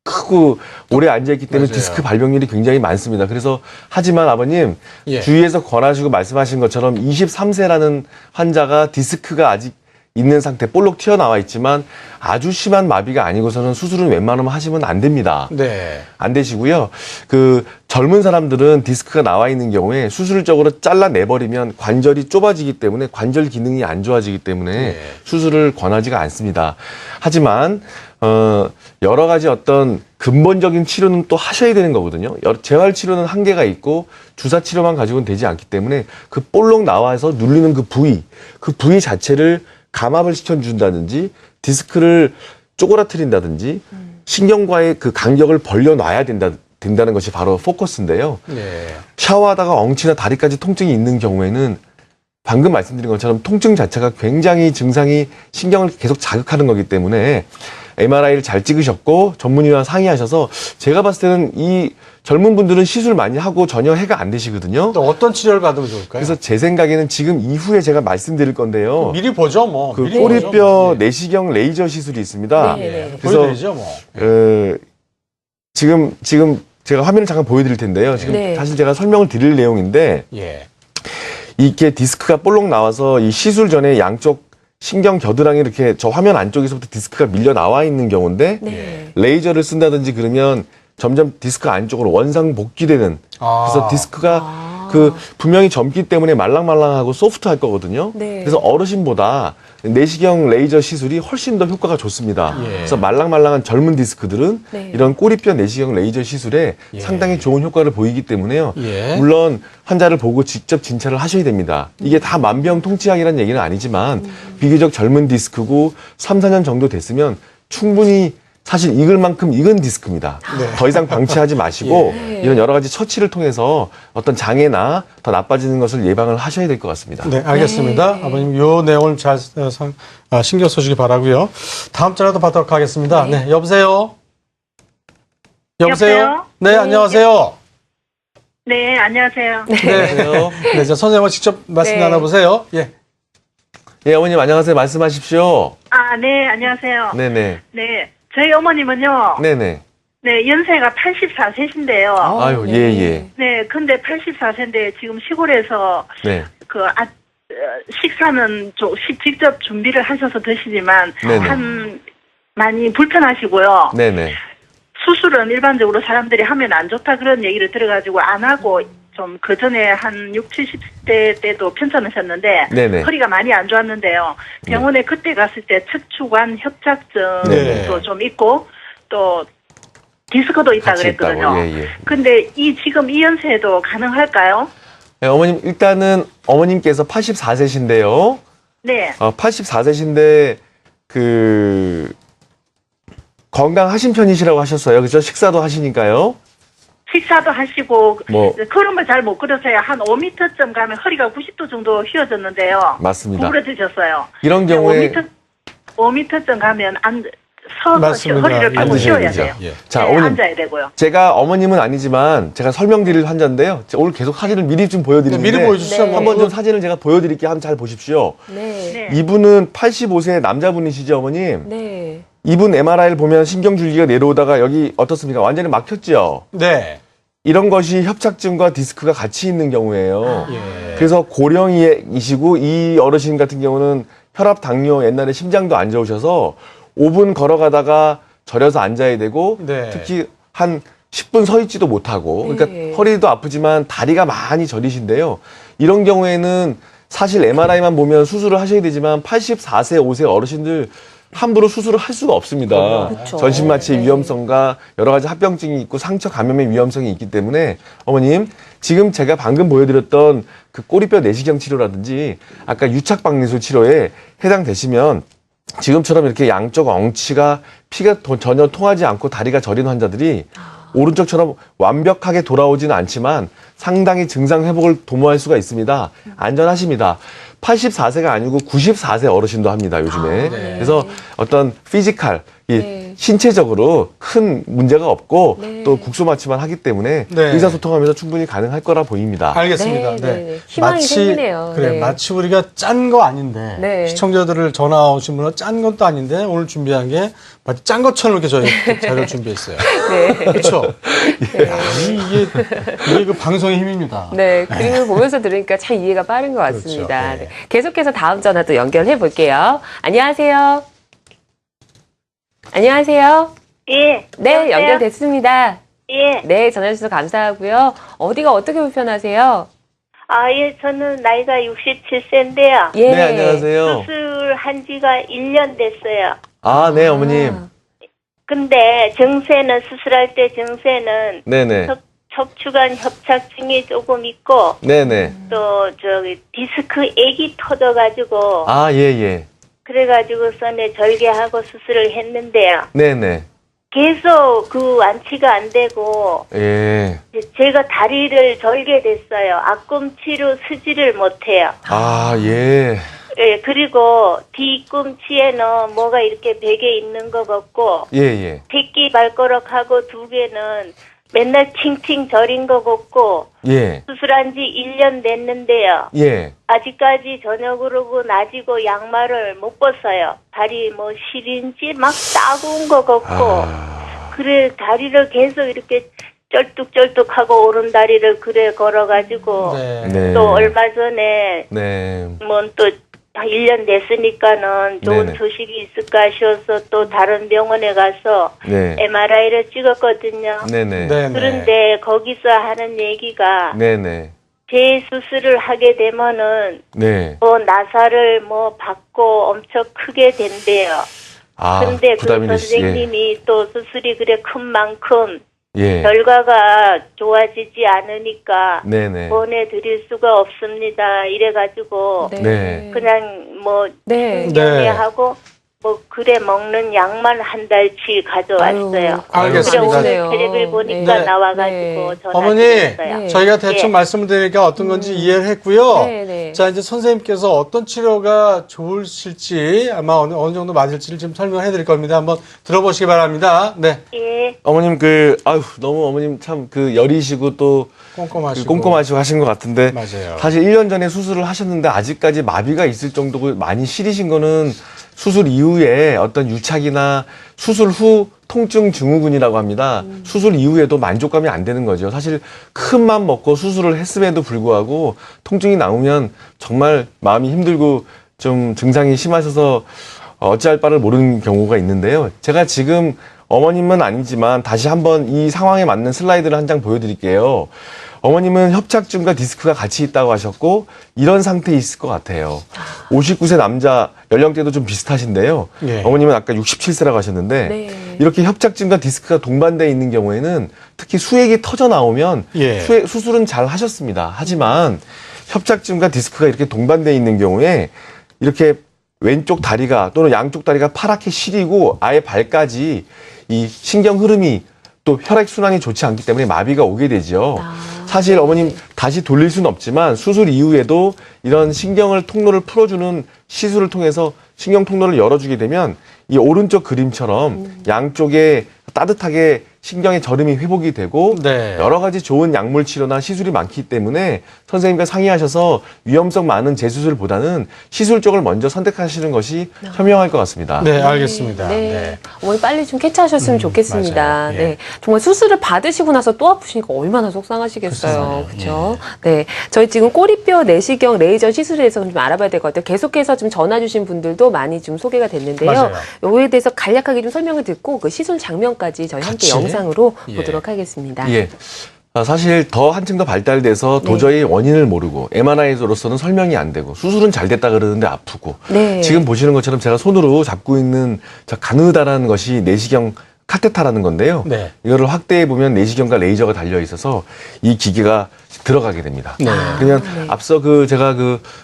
S3: 크고 오래 앉아있기 때문에
S1: 맞아요.
S3: 디스크 발병률이 굉장히 많습니다. 그래서 하지만 아버님
S1: 예.
S3: 주위에서 권하시고 말씀하신 것처럼 23세라는 환자가 디스크가 아직 있는 상태, 볼록 튀어나와 있지만 아주 심한 마비가 아니고서는 수술은 웬만하면 하시면 안 됩니다.
S1: 네.
S3: 안 되시고요. 그 젊은 사람들은 디스크가 나와 있는 경우에 수술적으로 잘라내버리면 관절이 좁아지기 때문에 관절 기능이 안 좋아지기 때문에
S1: 네.
S3: 수술을 권하지가 않습니다. 하지만 여러 가지 어떤 근본적인 치료는 또 하셔야 되는 거거든요. 재활 치료는 한계가 있고 주사 치료만 가지고는 되지 않기 때문에 그 볼록 나와서 눌리는 그 부위 자체를 감압을 시켜준다든지 디스크를 쪼그라뜨린다든지 신경과의 그 간격을 벌려놔야 된다는 것이 바로 포커스인데요.
S1: 네.
S3: 샤워하다가 엉치나 다리까지 통증이 있는 경우에는 방금 말씀드린 것처럼 통증 자체가 굉장히 증상이 신경을 계속 자극하는 거기 때문에 MRI를 잘 찍으셨고 전문의와 상의하셔서 제가 봤을 때는 이 젊은 분들은 시술 많이 하고 전혀 해가 안 되시거든요.
S1: 또 어떤 치료를 받으면 좋을까요?
S3: 그래서 제 생각에는 지금 이후에 제가 말씀드릴 건데요.
S1: 미리 보죠, 뭐.
S3: 그
S1: 미리 보죠.
S3: 꼬리뼈
S1: 네.
S3: 내시경 레이저 시술이 있습니다.
S2: 네, 네.
S3: 그래서
S1: 보여드리죠, 뭐.
S3: 지금 제가 화면을 잠깐 보여드릴 텐데요. 지금
S2: 네.
S3: 사실 제가 설명을 드릴 내용인데
S1: 예.
S3: 이게 디스크가 볼록 나와서 이 시술 전에 양쪽 신경 겨드랑이 이렇게 저 화면 안쪽에서부터 디스크가 밀려 나와 있는 경우인데
S2: 네.
S3: 레이저를 쓴다든지 그러면 점점 디스크 안쪽으로 원상 복귀되는 그래서 디스크가 그 분명히 젊기 때문에 말랑말랑하고 소프트할 거거든요.
S2: 네.
S3: 그래서 어르신보다 내시경 레이저 시술이 훨씬 더 효과가 좋습니다.
S1: 예.
S3: 그래서 말랑말랑한 젊은 디스크들은
S2: 네.
S3: 이런 꼬리뼈 내시경 레이저 시술에
S1: 예.
S3: 상당히 좋은 효과를 보이기 때문에요.
S1: 예.
S3: 물론 환자를 보고 직접 진찰을 하셔야 됩니다. 이게 다 만병통치약이라는 얘기는 아니지만 비교적 젊은 디스크고 3, 4년 정도 됐으면 충분히 사실 익을 만큼 익은 디스크입니다.
S1: 네.
S3: 더 이상 방치하지 마시고
S2: 예.
S3: 이런 여러 가지 처치를 통해서 어떤 장애나 더 나빠지는 것을 예방을 하셔야 될 것 같습니다.
S1: 네, 알겠습니다.
S2: 네.
S1: 아버님, 요 내용을 잘 신경 써주기 바라고요. 다음 전화도 받도록 하겠습니다. 네, 여보세요?
S4: 여보세요?
S1: 네, 안녕하세요.
S4: 네, 안녕하세요.
S3: 안녕하세요.
S1: 네, 저 선생님과 직접 말씀
S2: 네.
S1: 나눠보세요. 예.
S3: 예, 어머님 안녕하세요. 말씀하십시오.
S4: 아, 네, 안녕하세요.
S3: 네네.
S4: 네, 저희 어머님은요.
S3: 네네.
S4: 네, 연세가 84세신데요.
S3: 아유,
S2: 네.
S3: 예, 예.
S4: 네, 근데 84세인데 지금 시골에서
S3: 네.
S4: 식사는 직접 준비를 하셔서 드시지만
S3: 네네.
S4: 많이 불편하시고요.
S3: 네네.
S4: 수술은 일반적으로 사람들이 하면 안 좋다 그런 얘기를 들어가지고 안 하고 좀 그 전에 한 60, 70대 때도 편찮으셨는데
S3: 네네.
S4: 허리가 많이 안 좋았는데요. 병원에 그때 갔을 때 척추관 협착증도
S1: 네.
S4: 좀 있고 또 디스크도 있다
S3: 같이
S4: 그랬거든요.
S3: 있다고. 예, 예.
S4: 근데 지금 이 연세도 가능할까요?
S3: 네, 어머님 일단은 어머님께서 84세신데요.
S4: 네.
S3: 84세신데 건강하신 편이시라고 하셨어요. 그죠? 식사도 하시니까요.
S4: 식사도 하시고
S3: 뭐.
S4: 걸음을 잘 못 걸으세요. 한 5m쯤 가면 허리가 90도 정도 휘어졌는데요.
S3: 맞습니다.
S4: 구부러지셨어요.
S3: 이런 경우에
S4: 5m쯤 가면 서서
S1: 맞습니다.
S4: 허리를 펴고
S3: 앉으셔야
S4: 쉬어야
S3: 되죠.
S4: 돼요.
S1: 예.
S3: 자,
S4: 네,
S3: 어머님.
S4: 앉아야 되고요.
S3: 제가 어머님은 아니지만 제가 설명드릴 환자인데요. 제가 오늘 계속 사진을 미리 좀
S1: 네,
S3: 보여드리는데
S1: 미리 보여주시죠.
S2: 네.
S1: 뭐.
S3: 한번 좀 사진을 제가 보여드릴게요. 한번 잘 보십시오.
S2: 네.
S4: 네.
S3: 이분은 85세 남자분이시죠, 어머님?
S2: 네.
S3: 이분 MRI를 보면 신경줄기가 내려오다가 여기 어떻습니까? 완전히 막혔죠?
S1: 네.
S3: 이런 것이 협착증과 디스크가 같이 있는 경우예요.
S1: 예.
S3: 그래서 고령이시고 이 어르신 같은 경우는 혈압, 당뇨, 옛날에 심장도 안 좋으셔서 5분 걸어가다가 절여서 앉아야 되고
S1: 네.
S3: 특히 한 10분 서 있지도 못하고
S2: 네.
S3: 그러니까 허리도 아프지만 다리가 많이 저리신데요. 이런 경우에는 사실 MRI만 보면 수술을 하셔야 되지만 84세, 5세 어르신들 함부로 수술을 할 수가 없습니다.
S2: 그렇죠.
S3: 전신마취의
S2: 네.
S3: 위험성과 여러 가지 합병증이 있고 상처 감염의 위험성이 있기 때문에 어머님 지금 제가 방금 보여드렸던 그 꼬리뼈 내시경 치료라든지 아까 유착박리술 치료에 해당되시면 지금처럼 이렇게 양쪽 엉치가 피가 전혀 통하지 않고 다리가 저린 환자들이 오른쪽처럼 완벽하게 돌아오지는 않지만 상당히 증상 회복을 도모할 수가 있습니다. 안전하십니다. 84세가 아니고 94세 어르신도 합니다, 요즘에.
S1: 네.
S3: 그래서 어떤 피지컬, 이
S2: 네.
S3: 신체적으로 큰 문제가 없고
S2: 네.
S3: 또 국소 마취만 하기 때문에
S1: 네.
S3: 의사소통하면서 충분히 가능할 거라 보입니다.
S1: 알겠습니다.
S2: 네. 희망이 생기네요.
S1: 그래,
S2: 네.
S1: 마치 우리가 짠 거 아닌데
S2: 네.
S1: 시청자들을 전화 오신 분은 짠 것도 아닌데 오늘 준비한 게 마치 짠 것처럼 이렇게 저희 자료를 준비했어요.
S2: 네.
S1: 그렇죠? 이게 그 방송의 힘입니다.
S2: 네, 그림을 보면서 들으니까 참 이해가 빠른 것 같습니다.
S1: 그렇죠. 네.
S2: 네. 계속해서 다음 전화 또 연결해 볼게요. 안녕하세요. 안녕하세요.
S7: 예.
S2: 네,
S7: 여보세요?
S2: 연결됐습니다.
S7: 예.
S2: 네, 전화 주셔서 감사하고요. 어디가 어떻게 불편하세요?
S7: 예, 저는 나이가 67세인데요.
S2: 예.
S3: 네, 안녕하세요.
S7: 수술한 지가 1년 됐어요.
S3: 아, 네, 어머님.
S7: 근데 정세는, 수술할 때 정세는
S3: 네네.
S7: 척추관 협착증이 조금 있고,
S3: 네네.
S7: 또, 디스크 액이 터져가지고,
S3: 아, 예, 예.
S7: 그래가지고서는 절개하고 수술을 했는데요.
S3: 네네.
S7: 계속 그 완치가 안 되고,
S3: 예.
S7: 제가 다리를 절개됐어요. 앞꿈치로 쓰지를 못해요.
S3: 아, 예.
S7: 예, 그리고 뒤꿈치에는 뭐가 이렇게 베개 있는 것 같고,
S3: 예, 예.
S7: 새끼 발가락하고 두 개는 맨날 칭칭 저린 것 같고,
S3: 예.
S7: 수술한 지 1년 됐는데요.
S3: 예.
S7: 아직까지 저녁으로 낮이고 양말을 못 벗어요. 다리 뭐 시린지 막 따가운 것 같고, 그래, 다리를 계속 이렇게 쩔뚝쩔뚝하고 오른 다리를 그래 걸어가지고,
S1: 네.
S3: 네.
S7: 또 얼마 전에
S3: 네.
S7: 뭐 또 1년 됐으니까는 좋은
S3: 네네.
S7: 소식이 있을까 싶어서 또 다른 병원에 가서
S3: 네.
S7: MRI를 찍었거든요.
S3: 네네.
S1: 네.
S7: 그런데 거기서 하는 얘기가
S3: 네네.
S7: 재수술을 하게 되면은
S3: 네.
S7: 뭐 나사를 뭐 받고 엄청 크게 된대요.
S3: 아,
S7: 근데 그
S3: 부담이 되시-
S7: 선생님이 또 수술이 그래 큰 만큼
S3: 예.
S7: 결과가 좋아지지 않으니까
S3: 네네.
S7: 보내드릴 수가 없습니다. 이래가지고
S3: 네.
S7: 그냥 뭐
S2: 네.
S1: 네.
S7: 하고 뭐 그래 먹는 약만 한 달치 가져왔어요.
S1: 알겠습니다.
S7: 그래 오늘 텔레비를 보니까
S1: 네.
S7: 나와가지고
S2: 네.
S7: 전화
S1: 어머니,
S7: 드렸어요.
S2: 네.
S1: 저희가 대충
S7: 예.
S1: 말씀을 드리니까 어떤 건지 이해를 했고요.
S2: 네, 네.
S1: 자, 이제 선생님께서 어떤 치료가 좋으실지 아마 어느 정도 맞을지를 좀 설명해 드릴 겁니다. 한번 들어보시기 바랍니다. 네.
S7: 예.
S3: 어머님 너무 어머님 참 여리시고 또
S1: 꼼꼼하시고.
S3: 꼼꼼하시고 하신 것 같은데.
S1: 맞아요.
S3: 사실 1년 전에 수술을 하셨는데 아직까지 마비가 있을 정도고 많이 시리신 거는 수술 이후에 어떤 유착이나 수술 후 통증 증후군이라고 합니다. 수술 이후에도 만족감이 안 되는 거죠. 사실 큰 맘 먹고 수술을 했음에도 불구하고 통증이 나오면 정말 마음이 힘들고 좀 증상이 심하셔서 어찌할 바를 모르는 경우가 있는데요. 제가 지금 어머님은 아니지만 다시 한번 이 상황에 맞는 슬라이드를 한 장 보여드릴게요. 어머님은 협착증과 디스크가 같이 있다고 하셨고 이런 상태에 있을 것 같아요. 59세 남자, 연령대도 좀 비슷하신데요.
S1: 예.
S3: 어머님은 아까 67세라고 하셨는데
S2: 네.
S3: 이렇게 협착증과 디스크가 동반되어 있는 경우에는 특히 수액이 터져 나오면
S1: 예.
S3: 수술은 잘 하셨습니다. 하지만 협착증과 디스크가 이렇게 동반되어 있는 경우에 이렇게 왼쪽 다리가 또는 양쪽 다리가 파랗게 시리고 아예 발까지 이 신경 흐름이 또 혈액 순환이 좋지 않기 때문에 마비가 오게 되죠. 사실 어머님 다시 돌릴 수는 없지만 수술 이후에도 이런 신경을 통로를 풀어주는 시술을 통해서 신경 통로를 열어주게 되면 이 오른쪽 그림처럼 양쪽에 따뜻하게 신경의 저림이 회복이 되고
S1: 네.
S3: 여러 가지 좋은 약물 치료나 시술이 많기 때문에 선생님과 상의하셔서 위험성 많은 재수술보다는 시술 쪽을 먼저 선택하시는 것이 현명할 것 같습니다.
S1: 네, 알겠습니다.
S2: 네.
S1: 네.
S2: 어머니 빨리 좀 쾌차하셨으면 좋겠습니다.
S1: 맞아요. 예.
S2: 네. 정말 수술을 받으시고 나서 또 아프시니까 얼마나 속상하시겠어요. 그렇죠? 네. 저희 지금 꼬리뼈 내시경 레이저 시술에 대해서 좀 알아봐야 될 것 같아요. 계속해서 좀 전화 주신 분들도 많이 좀 소개가 됐는데요.
S1: 맞아요.
S2: 요거에 대해서 간략하게 좀 설명을 듣고 그 시술 장면까지 저희 함께
S1: 같이?
S2: 영상으로
S1: 예.
S2: 보도록 하겠습니다.
S3: 예. 사실 더 한층 더 발달돼서 도저히 원인을 모르고 MRI로서는 설명이 안 되고 수술은 잘 됐다 그러는데 아프고
S2: 네.
S3: 지금 보시는 것처럼 제가 손으로 잡고 있는 저 가느다라는 것이 내시경 카테타라는 건데요.
S1: 네.
S3: 이거를 확대해 보면 내시경과 레이저가 달려 있어서 이 기계가 들어가게 됩니다.
S1: 네.
S3: 그러면 앞서 제가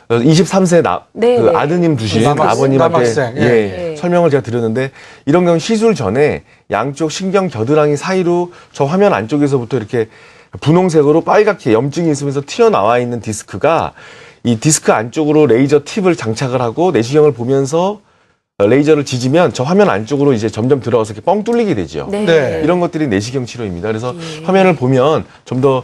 S3: 23세
S2: 네, 네.
S3: 아드님 두신 아버님한테
S1: 남학생.
S2: 예.
S3: 설명을 제가 드렸는데 이런 경우 시술 전에 양쪽 신경 겨드랑이 사이로 저 화면 안쪽에서부터 이렇게 분홍색으로 빨갛게 염증이 있으면서 튀어나와 있는 디스크가 이 디스크 안쪽으로 레이저 팁을 장착을 하고 내시경을 보면서 레이저를 지지면 저 화면 안쪽으로 이제 점점 들어가서 이렇게 뻥 뚫리게 되죠.
S1: 네.
S3: 이런 것들이 내시경 치료입니다. 그래서 화면을 보면 좀 더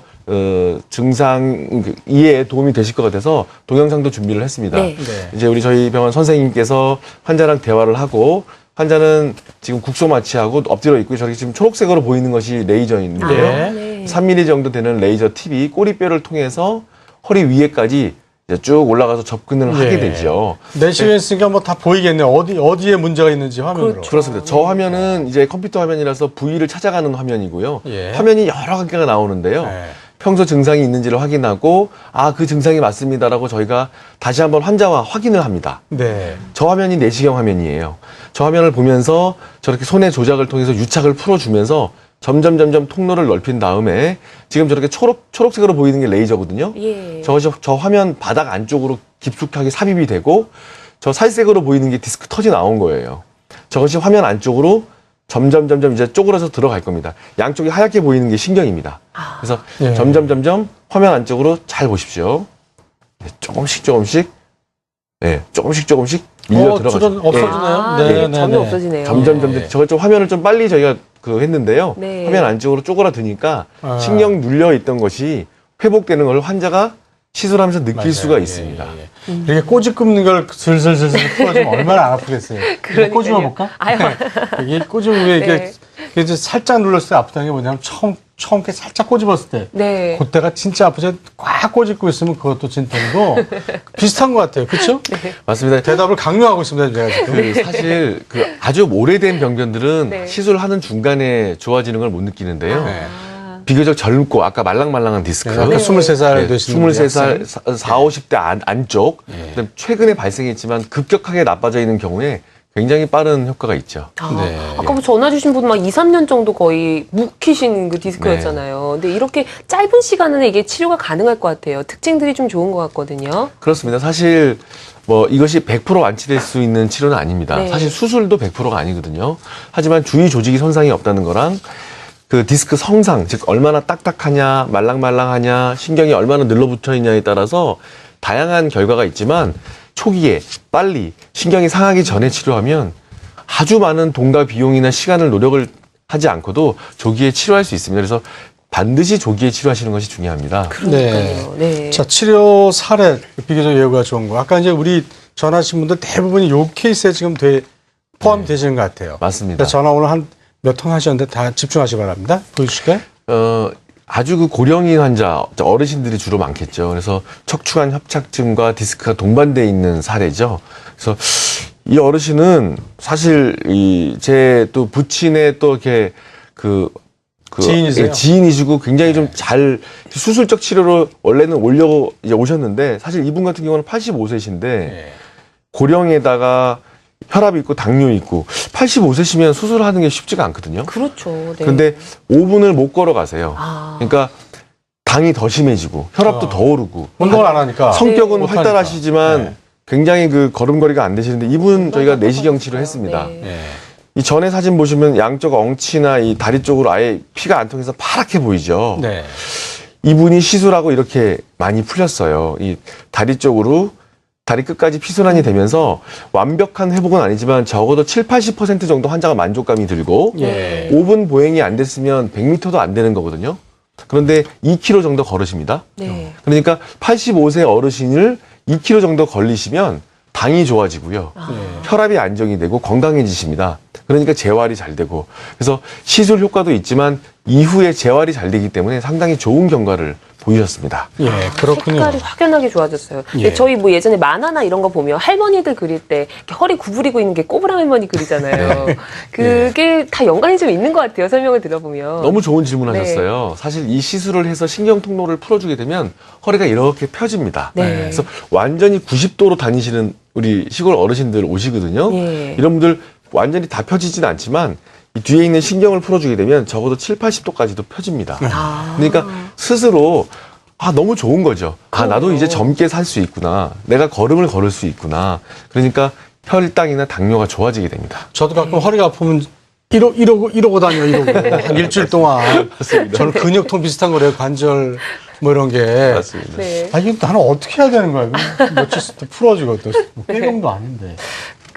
S3: 증상 이해에 도움이 되실 것 같아서 동영상도 준비를 했습니다.
S2: 네.
S1: 네.
S3: 이제 저희 병원 선생님께서 환자랑 대화를 하고 환자는 지금 국소 마취하고 엎드려 있고 저렇게 지금 초록색으로 보이는 것이 레이저인데요.
S1: 네.
S3: 3mm 정도 되는 레이저 팁이 꼬리뼈를 통해서 허리 위에까지 이제 쭉 올라가서 접근을 하게 되죠.
S1: 내시경 했으니까 뭐 다 보이겠네요. 어디에 문제가 있는지 화면으로.
S3: 그렇습니다. 저 화면은 이제 컴퓨터 화면이라서 부위를 찾아가는 화면이고요.
S1: 예.
S3: 화면이 여러 개가 나오는데요.
S1: 네.
S3: 평소 증상이 있는지를 확인하고 그 증상이 맞습니다라고 저희가 다시 한번 환자와 확인을 합니다.
S1: 네.
S3: 저 화면이 내시경 화면이에요. 저 화면을 보면서 저렇게 손의 조작을 통해서 유착을 풀어주면서 점점 통로를 넓힌 다음에 지금 저렇게 초록색으로 보이는 게 레이저거든요.
S2: 예.
S3: 저 화면 바닥 안쪽으로 깊숙하게 삽입이 되고 저 살색으로 보이는 게 디스크 터지 나온 거예요. 저것이 화면 안쪽으로 점점 이제 쪼그라서 들어갈 겁니다. 양쪽이 하얗게 보이는 게 신경입니다. 그래서
S1: 예.
S3: 점점 화면 안쪽으로 잘 보십시오. 네, 조금씩 밀려 들어가죠.
S1: 줄은 없어지네요.
S3: 네,
S2: 점이 없어지네요.
S3: 점점
S1: 예.
S3: 저걸 좀 화면을 좀 빨리 저희가 했는데요.
S2: 네.
S3: 화면 안쪽으로 쪼그라드니까
S1: 아.
S3: 신경 눌려 있던 것이 회복되는 걸 환자가 시술하면서 느낄
S1: 맞아요.
S3: 수가
S1: 예,
S3: 있습니다.
S1: 예. 이렇게 꼬집 굽는 걸 슬슬 풀어주면 얼마나 안 아프겠어요.
S2: 그러니까요.
S1: 꼬집어 볼까?
S2: 아유.
S1: 이게 꼬집으면 이게
S2: 네.
S1: 이제 살짝 눌렀을 때 아프다는 게 뭐냐면 처음 이렇게 살짝 꼬집었을 때
S2: 네.
S1: 그때가 진짜 아프죠. 꽉 꼬집고 있으면 그것도 진통이고 비슷한 것 같아요. 그렇죠?
S3: 맞습니다.
S1: 대답을 강요하고 있습니다. 제가 지금.
S3: 사실 아주 오래된 병변들은
S2: 네.
S3: 시술하는 중간에 좋아지는 걸 못 느끼는데요.
S1: 네.
S3: 비교적 젊고 아까 말랑말랑한 디스크.
S1: 아까 23살 되신
S3: 23살, 4, 50대 안쪽.
S1: 예.
S3: 그다음에 최근에 발생했지만 급격하게 나빠져 있는 경우에 굉장히 빠른 효과가 있죠.
S1: 네.
S2: 아까 뭐 전화 주신 분 막 2, 3년 정도 거의 묵히신 그 디스크였잖아요. 근데 이렇게 짧은 시간에 이게 치료가 가능할 것 같아요. 특징들이 좀 좋은 것 같거든요.
S3: 그렇습니다. 사실 이것이 100% 완치될 수 있는 치료는 아닙니다.
S2: 네.
S3: 사실 수술도 100%가 아니거든요. 하지만 주위 조직이 손상이 없다는 거랑 그 디스크 성상, 즉 얼마나 딱딱하냐, 말랑말랑하냐, 신경이 얼마나 늘러붙어 있냐에 따라서 다양한 결과가 있지만 초기에 빨리 신경이 상하기 전에 치료하면 아주 많은 돈과 비용이나 시간을 노력을 하지 않고도 조기에 치료할 수 있습니다. 그래서 반드시 조기에 치료하시는 것이 중요합니다.
S2: 그러니까요. 네.
S1: 자, 치료 사례 비교적 예후가 좋은 거. 아까 이제 우리 전화하신 분들 대부분이 요 케이스에 지금 포함이 되시는 것 같아요.
S3: 맞습니다.
S1: 전화 오늘 한 몇 통 하셨는데 다 집중하시기 바랍니다. 보여주실까요?
S3: 아주 그 고령인 환자, 어르신들이 주로 많겠죠. 그래서 척추관 협착증과 디스크가 동반되어 있는 사례죠. 그래서 이 어르신은 사실 제 또 부친의 또 이렇게
S1: 지인이세요?
S3: 예, 지인이시고 굉장히 좀 잘 수술적 치료로 원래는 오려고 이제 오셨는데 사실 이분 같은 경우는 85세신데 고령에다가 혈압이 있고 당뇨 있고 85세시면 수술하는 게 쉽지가 않거든요.
S2: 그렇죠. 네.
S3: 근데 5분을 못 걸어가세요.
S2: 아.
S3: 그러니까 당이 더 심해지고 혈압도 더 오르고
S1: 운동을 안 하니까.
S3: 성격은
S1: 못하니까.
S3: 활달하시지만
S1: 네.
S3: 굉장히 걸음걸이가 안 되시는데 이분 저희가 내시경 치료했습니다.
S2: 네.
S1: 예.
S3: 이 전에 사진 보시면 양쪽 엉치나 이 다리 쪽으로 아예 피가 안 통해서 파랗게 보이죠.
S1: 네.
S3: 이분이 시술하고 이렇게 많이 풀렸어요. 이 다리 쪽으로 다리 끝까지 피순환이 되면서 완벽한 회복은 아니지만 적어도 7, 80% 정도 환자가 만족감이 들고
S1: 예.
S3: 5분 보행이 안 됐으면 100m도 안 되는 거거든요. 그런데 2km 정도 걸으십니다.
S2: 네.
S3: 그러니까 85세 어르신을 2km 정도 걸리시면 당이 좋아지고요. 혈압이 안정이 되고 건강해지십니다. 그러니까 재활이 잘 되고 그래서 시술 효과도 있지만 이후에 재활이 잘 되기 때문에 상당히 좋은 경과를 보이셨습니다.
S1: 예, 그렇군요.
S2: 색깔이 확연하게 좋아졌어요. 근데
S1: 예.
S2: 저희 뭐 예전에 만화나 이런 거 보면 할머니들 그릴 때 이렇게 허리 구부리고 있는 게 꼬부랑 할머니 그리잖아요. 그게 다 연관이 좀 있는 것 같아요. 설명을 들어보면.
S3: 너무 좋은 질문하셨어요. 사실 이 시술을 해서 신경 통로를 풀어주게 되면 허리가 이렇게 펴집니다.
S2: 네.
S3: 그래서 완전히 90도로 다니시는 우리 시골 어르신들 오시거든요.
S2: 예.
S3: 이런 분들 완전히 다 펴지진 않지만 이 뒤에 있는 신경을 풀어주게 되면 적어도 7, 80도까지도 펴집니다.
S2: 아.
S3: 그러니까 스스로 너무 좋은 거죠. 나도 이제 젊게 살 수 있구나. 내가 걸음을 걸을 수 있구나. 그러니까 혈당이나 당뇨가 좋아지게 됩니다.
S1: 저도 가끔 허리가 아프면 이러고 다녀요. 한 일주일 동안.
S3: 맞습니다.
S1: 저는 근육통 비슷한 거래요. 관절 뭐 이런 게.
S3: 맞습니다.
S2: 네.
S1: 이게 나는 어떻게 해야 되는 거야? 며칠 또 풀어주고 또 빼병도 아닌데.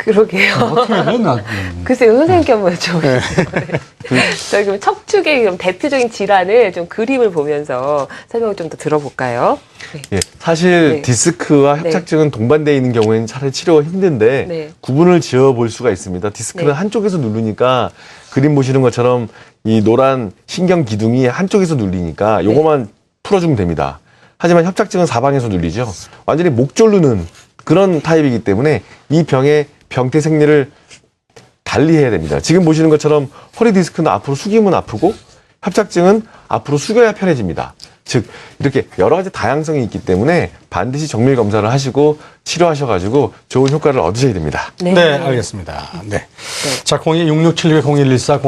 S2: 그러게요.
S1: 어떻게 해야 돼? 나.
S2: 글쎄요, 선생님께 한번 여쭤보겠습니다. 저희 그럼 척추의 그럼 대표적인 질환을 좀 그림을 보면서 설명을 좀 더 들어볼까요? 네.
S3: 예, 사실
S2: 네.
S3: 디스크와
S2: 네.
S3: 협착증은 동반되어 있는 경우에는 차라리 치료가 힘든데
S2: 네.
S3: 구분을 지어 볼 수가 있습니다. 디스크는
S2: 네.
S3: 한쪽에서 누르니까 그림 보시는 것처럼 이 노란 신경 기둥이 한쪽에서 눌리니까 요거만 풀어주면 됩니다. 하지만 협착증은 사방에서 눌리죠. 완전히 목졸르는 그런 타입이기 때문에 이 병의 병태 생리를 달리 해야 됩니다. 지금 보시는 것처럼 허리 디스크는 앞으로 숙이면 아프고 협착증은 앞으로 숙여야 편해집니다. 즉 이렇게 여러 가지 다양성이 있기 때문에 반드시 정밀 검사를 하시고 치료하셔가지고 좋은 효과를 얻으셔야 됩니다.
S1: 네, 알겠습니다. 네. 자, 02-6676-0114,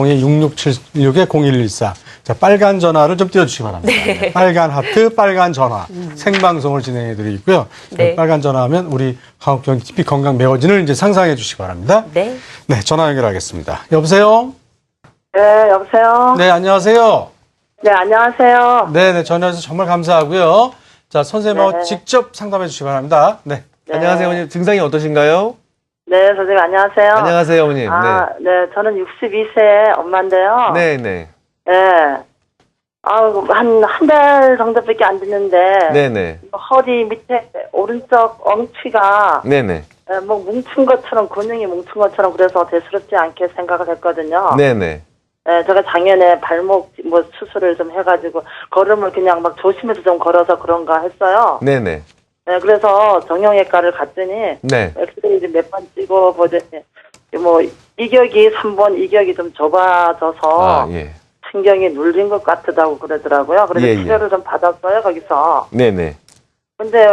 S1: 02-6676-0114. 자, 빨간 전화를 좀 띄워주시기 바랍니다. 네. 빨간 하트, 빨간 전화. 생방송을 진행해 드리고요.
S2: 네.
S1: 빨간 전화하면 우리 가옥경 TP 건강 매거진을 이제 상상해 주시기 바랍니다.
S2: 네.
S1: 네, 전화 연결하겠습니다. 여보세요?
S8: 네, 여보세요?
S1: 네, 안녕하세요.
S8: 네, 안녕하세요.
S1: 네, 전화해주셔서 정말 감사하고요. 자, 선생님하고
S8: 네.
S1: 직접 상담해 주시기 바랍니다. 네.
S8: 네.
S3: 안녕하세요, 어머님. 증상이 어떠신가요?
S8: 네, 선생님, 안녕하세요.
S3: 안녕하세요, 어머님.
S8: 네, 저는 62세 엄마인데요.
S3: 네, 네,
S8: 네. 한 달 정도밖에 안 됐는데.
S3: 네, 네,
S8: 허리 밑에 오른쪽 엉치가.
S3: 네, 네,
S8: 뭐 뭉친 것처럼, 근육이 뭉친 것처럼 그래서 대수롭지 않게 생각을 했거든요.
S3: 네, 네.
S8: 네, 제가 작년에 발목 뭐 수술을 좀 해가지고 걸음을 그냥 막 조심해서 좀 걸어서 그런가 했어요.
S3: 네, 네,
S8: 네, 그래서 정형외과를 갔더니
S3: 네.
S8: 엑스레이 몇 번 찍어보더니 뭐 이격이 3번 이격이 좀 좁아져서
S3: 예.
S8: 신경이 눌린 것 같다고 그러더라고요. 그래서
S3: 예, 예.
S8: 치료를 좀 받았어요, 거기서.
S3: 네, 네.
S8: 근데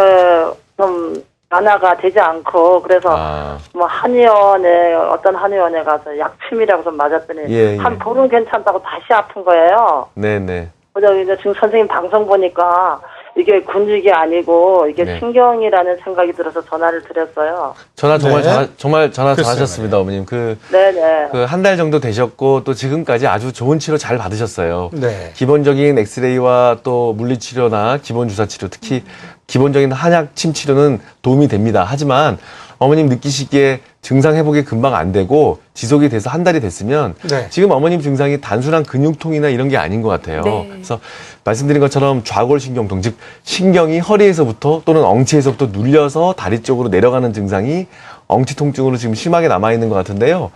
S8: 좀 완화가 되지 않고 그래서 뭐 한의원에 어떤 한의원에 가서 약침이라고 좀 맞았더니
S3: 예, 예.
S8: 한 보름 괜찮다고 다시 아픈 거예요.
S3: 네, 네.
S8: 그래서 이제 지금 선생님 방송 보니까 이게 근육이 아니고 이게
S3: 네.
S8: 신경이라는 생각이 들어서 전화를 드렸어요.
S3: 전화 정말
S1: 네.
S3: 정말 전화
S1: 글쎄요,
S3: 잘하셨습니다, 어머님.
S8: 네네.
S3: 한 달 정도 되셨고 또 지금까지 아주 좋은 치료 잘 받으셨어요.
S1: 네.
S3: 기본적인 엑스레이와 또 물리치료나 기본 주사치료, 특히 기본적인 한약 침 치료는 도움이 됩니다. 하지만 어머님 느끼시기에 증상 회복이 금방 안 되고 지속이 돼서 한 달이 됐으면
S1: 네.
S3: 지금 어머님 증상이 단순한 근육통이나 이런 게 아닌 것 같아요.
S2: 네.
S3: 그래서 말씀드린 것처럼 좌골신경통, 즉 신경이 허리에서부터 또는 엉치에서부터 눌려서 다리 쪽으로 내려가는 증상이 엉치 통증으로 지금 심하게 남아있는 것 같은데요.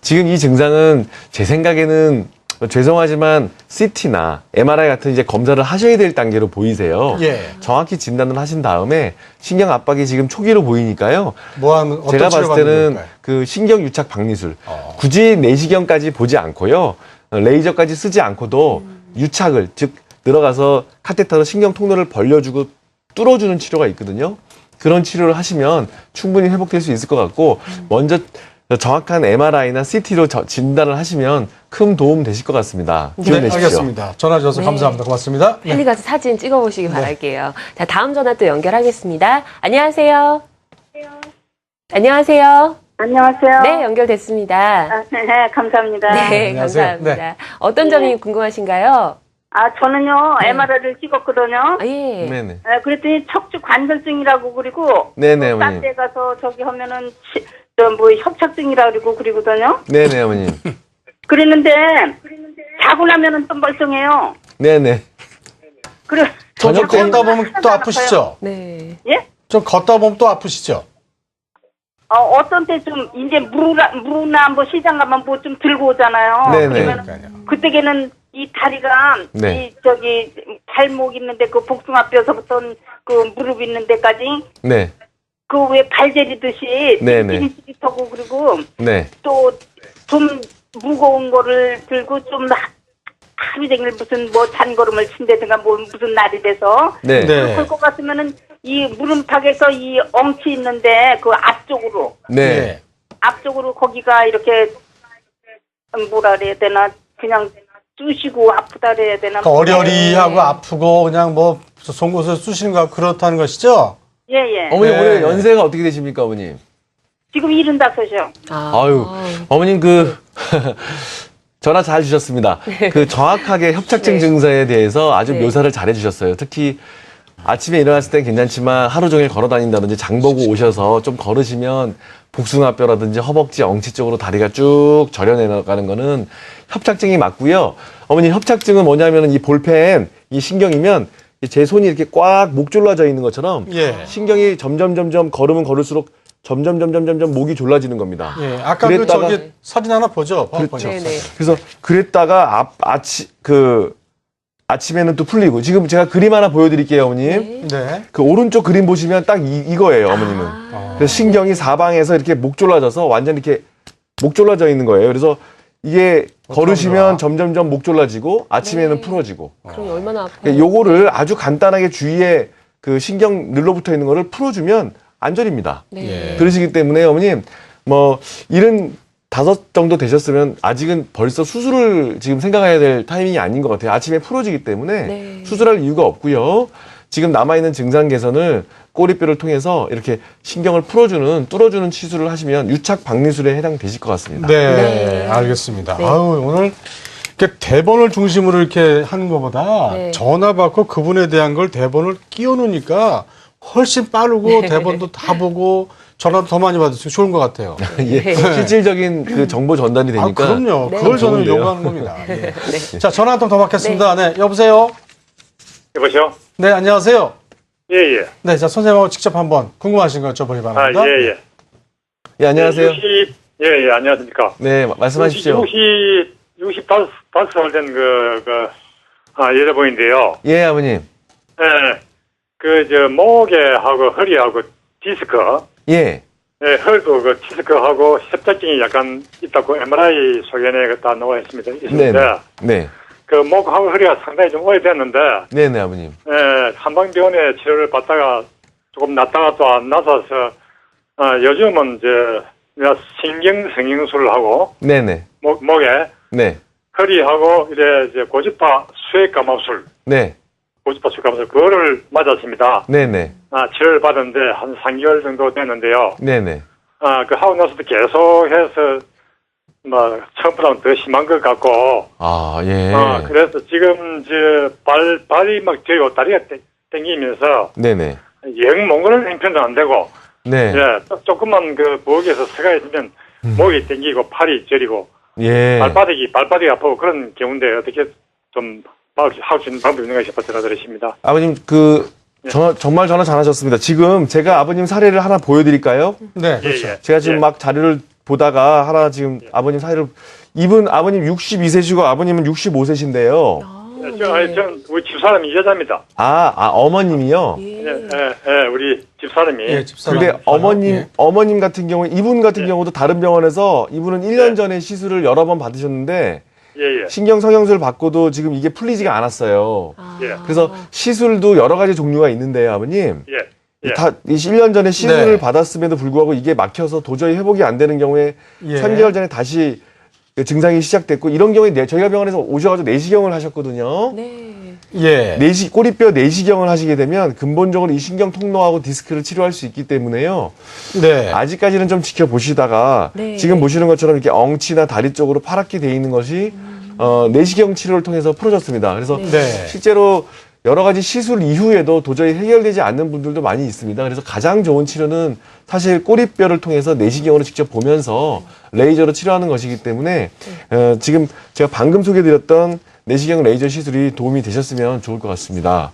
S3: 지금 이 증상은 제 생각에는 죄송하지만 CT나 MRI 같은 이제 검사를 하셔야 될 단계로 보이세요.
S1: 예.
S3: 정확히 진단을 하신 다음에 신경 압박이 지금 초기로 보이니까요.
S1: 뭐 하면 어떤
S3: 제가
S1: 치료
S3: 봤을
S1: 받는
S3: 때는
S1: 걸까요?
S3: 그 신경 유착 박리술 굳이 내시경까지 보지 않고요. 레이저까지 쓰지 않고도 유착을 즉 들어가서 카테터로 신경 통로를 벌려주고 뚫어주는 치료가 있거든요. 그런 치료를 하시면 충분히 회복될 수 있을 것 같고 먼저 정확한 MRI나 CT로 진단을 하시면 큰 도움 되실 것 같습니다.
S1: 네,
S3: 기원 내십시오.
S1: 알겠습니다. 전화 주셔서
S2: 네.
S1: 감사합니다. 고맙습니다. 네.
S2: 빨리 가서 사진 찍어보시기 바랄게요. 자, 다음 전화 또 연결하겠습니다. 안녕하세요. 안녕하세요.
S7: 안녕하세요.
S2: 네, 연결됐습니다.
S7: 네, 감사합니다.
S2: 네,
S1: 안녕하세요.
S2: 감사합니다. 어떤 점이 궁금하신가요?
S7: 저는요,
S2: 네.
S7: MRI를 찍었거든요.
S2: 아, 예.
S3: 네네.
S7: 네, 그랬더니 척추 관절증이라고 그리고
S3: 네네,
S7: 딴
S3: 어머님.
S7: 데 가서 저기 하면은 협착증이라 그리고 그러거든요.
S3: 네네, 어머님.
S7: 그랬는데 자고 나면은 또 멀쩡해요.
S3: 네네.
S7: 그래.
S1: 좀
S3: 저녁 때
S1: 걷다 보면 또 아프시죠?
S2: 네.
S7: 예?
S1: 좀 걷다 보면 또 아프시죠?
S7: 어떤 때 좀 이제 무나 뭐 시장 가면 뭐 좀 들고 오잖아요.
S3: 네네.
S7: 그러면 그때에는 이 다리가
S3: 네.
S7: 이 저기 발목 있는데 그 복숭아뼈서부터 그 무릎 있는 데까지
S3: 네.
S7: 그 왜 발제리듯이
S3: 네네.
S7: 찌릿찌릿하고 그리고
S3: 네.
S7: 또 좀 무거운 거를 들고 좀 하루 종일 무슨 뭐 잔걸음을 친다든가 뭐 무슨 날이 돼서
S3: 네.
S1: 네.
S7: 그럴 것 같으면은 이 무릎팍에서 이 엉치 있는데 그 앞쪽으로
S3: 네.
S7: 앞쪽으로 거기가 이렇게 뭐라 그래야 되나 그냥 쑤시고 아프다 그래야 되나
S1: 그러니까 어려리하고 아프고 그냥 뭐 송곳을 쑤시는 거 그렇다는 것이죠?
S7: 예예
S3: 어머님
S1: 네.
S3: 올해 연세가 어떻게 되십니까, 어머님?
S7: 지금 75이요.
S3: 아유, 어머님 전화 잘 주셨습니다. 그 정확하게 협착증
S2: 네.
S3: 증상에 대해서 아주
S2: 네.
S3: 묘사를 잘 해주셨어요. 특히 아침에 일어났을 땐 괜찮지만 하루 종일 걸어 다닌다든지 장 보고 오셔서 좀 걸으시면 복숭아뼈라든지 허벅지, 엉치 쪽으로 다리가 쭉 저려내가는 거는 협착증이 맞고요. 어머니 협착증은 뭐냐면은 이 볼펜, 이 신경이면 제 손이 이렇게 꽉 목 졸라져 있는 것처럼
S1: 예.
S3: 신경이 점점 걸으면 걸을수록 점점 목이 졸라지는 겁니다.
S1: 예. 아까
S3: 그랬다가-
S1: 그 저기 사진 하나 보죠. 파워포인트.
S2: 네네.
S3: 그래서 그랬다가 아침에는 또 풀리고 지금 제가 그림 하나 보여드릴게요, 어머님.
S1: 네.
S3: 그 오른쪽 그림 보시면 딱 이거예요, 어머님은. 그래서 신경이 사방에서 이렇게 목 졸라져서 완전 이렇게 목 졸라져 있는 거예요. 그래서 이게 걸으시면 점점 목 졸라지고 아침에는
S2: 네.
S3: 풀어지고.
S2: 그럼 얼마나 아파요?
S3: 그러니까 요거를 아주 간단하게 주위에 그 신경 늘러붙어 있는 거를 풀어주면 안 저립니다.
S2: 네.
S3: 그러시기 때문에 어머님 뭐 75 정도 되셨으면 아직은 벌써 수술을 지금 생각해야 될 타이밍이 아닌 것 같아요. 아침에 풀어지기 때문에
S2: 네.
S3: 수술할 이유가 없고요. 지금 남아있는 증상 개선을 꼬리뼈를 통해서 이렇게 신경을 뚫어주는 시술을 하시면 유착 박리술에 해당되실 것 같습니다.
S1: 네,
S2: 네.
S1: 알겠습니다.
S2: 네.
S1: 아유, 오늘 이렇게 대본을 중심으로 이렇게 하는 것보다
S2: 네.
S1: 전화 받고 그분에 대한 걸 대본을 끼워 놓으니까 훨씬 빠르고
S2: 네.
S1: 대본도 다 보고 전화도 더 많이 받으시고 좋은 것 같아요.
S3: 예, 실질적인 그 정보 전달이 되니까.
S1: 아, 그럼요.
S2: 네.
S1: 그걸 저는
S3: 좋은데요.
S1: 요구하는 겁니다. 예.
S2: 네.
S1: 자, 전화 한 통 더 받겠습니다. 네, 여보세요?
S6: 여보세요?
S1: 네, 안녕하세요.
S6: 예, 예.
S1: 네, 자, 선생님하고 직접 한번 궁금하신 거 여쭤보기
S6: 아,
S1: 바랍니다.
S6: 예, 예.
S3: 예, 안녕하세요.
S6: 예, 안녕하십니까.
S3: 네, 말씀하십시오.
S6: 65살 된 여자분인데요.
S3: 예, 아버님.
S6: 예, 목에 하고 허리하고 디스크,
S3: 예.
S6: 예, 헐도 그 디스크하고 협착증이 약간 있다고 MRI 소견에 다 나와 있습니다. 있는데,
S3: 네.
S6: 그 목하고 허리가 상당히 좀 오래됐는데,
S3: 네네, 아버님.
S6: 예, 한방병원에 치료를 받다가 조금 났다가 또 안 나서서, 요즘은 내가 신경성형술을 하고,
S3: 네네.
S6: 목에,
S3: 네.
S6: 허리하고 이제 고주파 수액감압술,
S3: 네.
S6: 고주파 수액감압술 그거를 맞았습니다.
S3: 네네.
S6: 치료를 받았는데 한 3개월 정도 됐는데요.
S3: 네네.
S6: 그 하고 나서도 계속해서 처음보다는 더 심한 것 같고,
S3: 아, 예.
S6: 그래서 지금 발이 막 저리고 다리가 땡기면서
S3: 네네.
S6: 영 몽골은 형편도 안 되고,
S3: 네.
S6: 예, 조금만 그 부엌에서 서가 있으면 목이 땡기고 팔이 저리고.
S3: 예.
S6: 발바닥이 아프고 그런 경우인데 어떻게 좀 할 수 있는 방법이 있는가 싶어서 전화드렸습니다.
S3: 아버님, 정말 전화 잘하셨습니다. 지금 제가 아버님 사례를 하나 보여드릴까요?
S1: 네,
S6: 예,
S1: 그렇죠.
S6: 예.
S3: 제가 지금 막 자료를 보다가 하나 지금 아버님 사례를, 아버님 62세시고 아버님은 65세신데요.
S6: 전 우리 집사람이 여자입니다.
S3: 어머님이요?
S6: 우리 집사람이.
S1: 예, 집사람.
S3: 근데
S1: 예.
S3: 어머님 같은 경우에, 이분 같은 경우도 다른 병원에서 이분은 1년 전에 시술을 여러 번 받으셨는데,
S6: 예.
S3: 신경성형술 받고도 지금 이게 풀리지가 않았어요.
S6: 예.
S3: 그래서 시술도 여러 가지 종류가 있는데요, 아버님.
S6: 예.
S3: 다 1년 전에 시술을
S1: 네.
S3: 받았음에도 불구하고 이게 막혀서 도저히 회복이 안 되는 경우에
S1: 예.
S3: 3개월 전에 다시 그 증상이 시작됐고, 이런 경우에 저희가 병원에서 오셔가지고 내시경을 하셨거든요.
S2: 네.
S1: 예.
S3: 꼬리뼈 내시경을 하시게 되면 근본적으로 이 신경 통로하고 디스크를 치료할 수 있기 때문에요.
S1: 네.
S3: 아직까지는 좀 지켜보시다가
S2: 네.
S3: 지금 보시는 것처럼 이렇게 엉치나 다리 쪽으로 파랗게 돼 있는 것이 내시경 치료를 통해서 풀어졌습니다. 그래서
S1: 네.
S3: 실제로 여러 가지 시술 이후에도 도저히 해결되지 않는 분들도 많이 있습니다. 그래서 가장 좋은 치료는 사실 꼬리뼈를 통해서 내시경으로 직접 보면서 레이저로 치료하는 것이기 때문에 지금 제가 방금 소개드렸던 내시경 레이저 시술이 도움이 되셨으면 좋을 것 같습니다.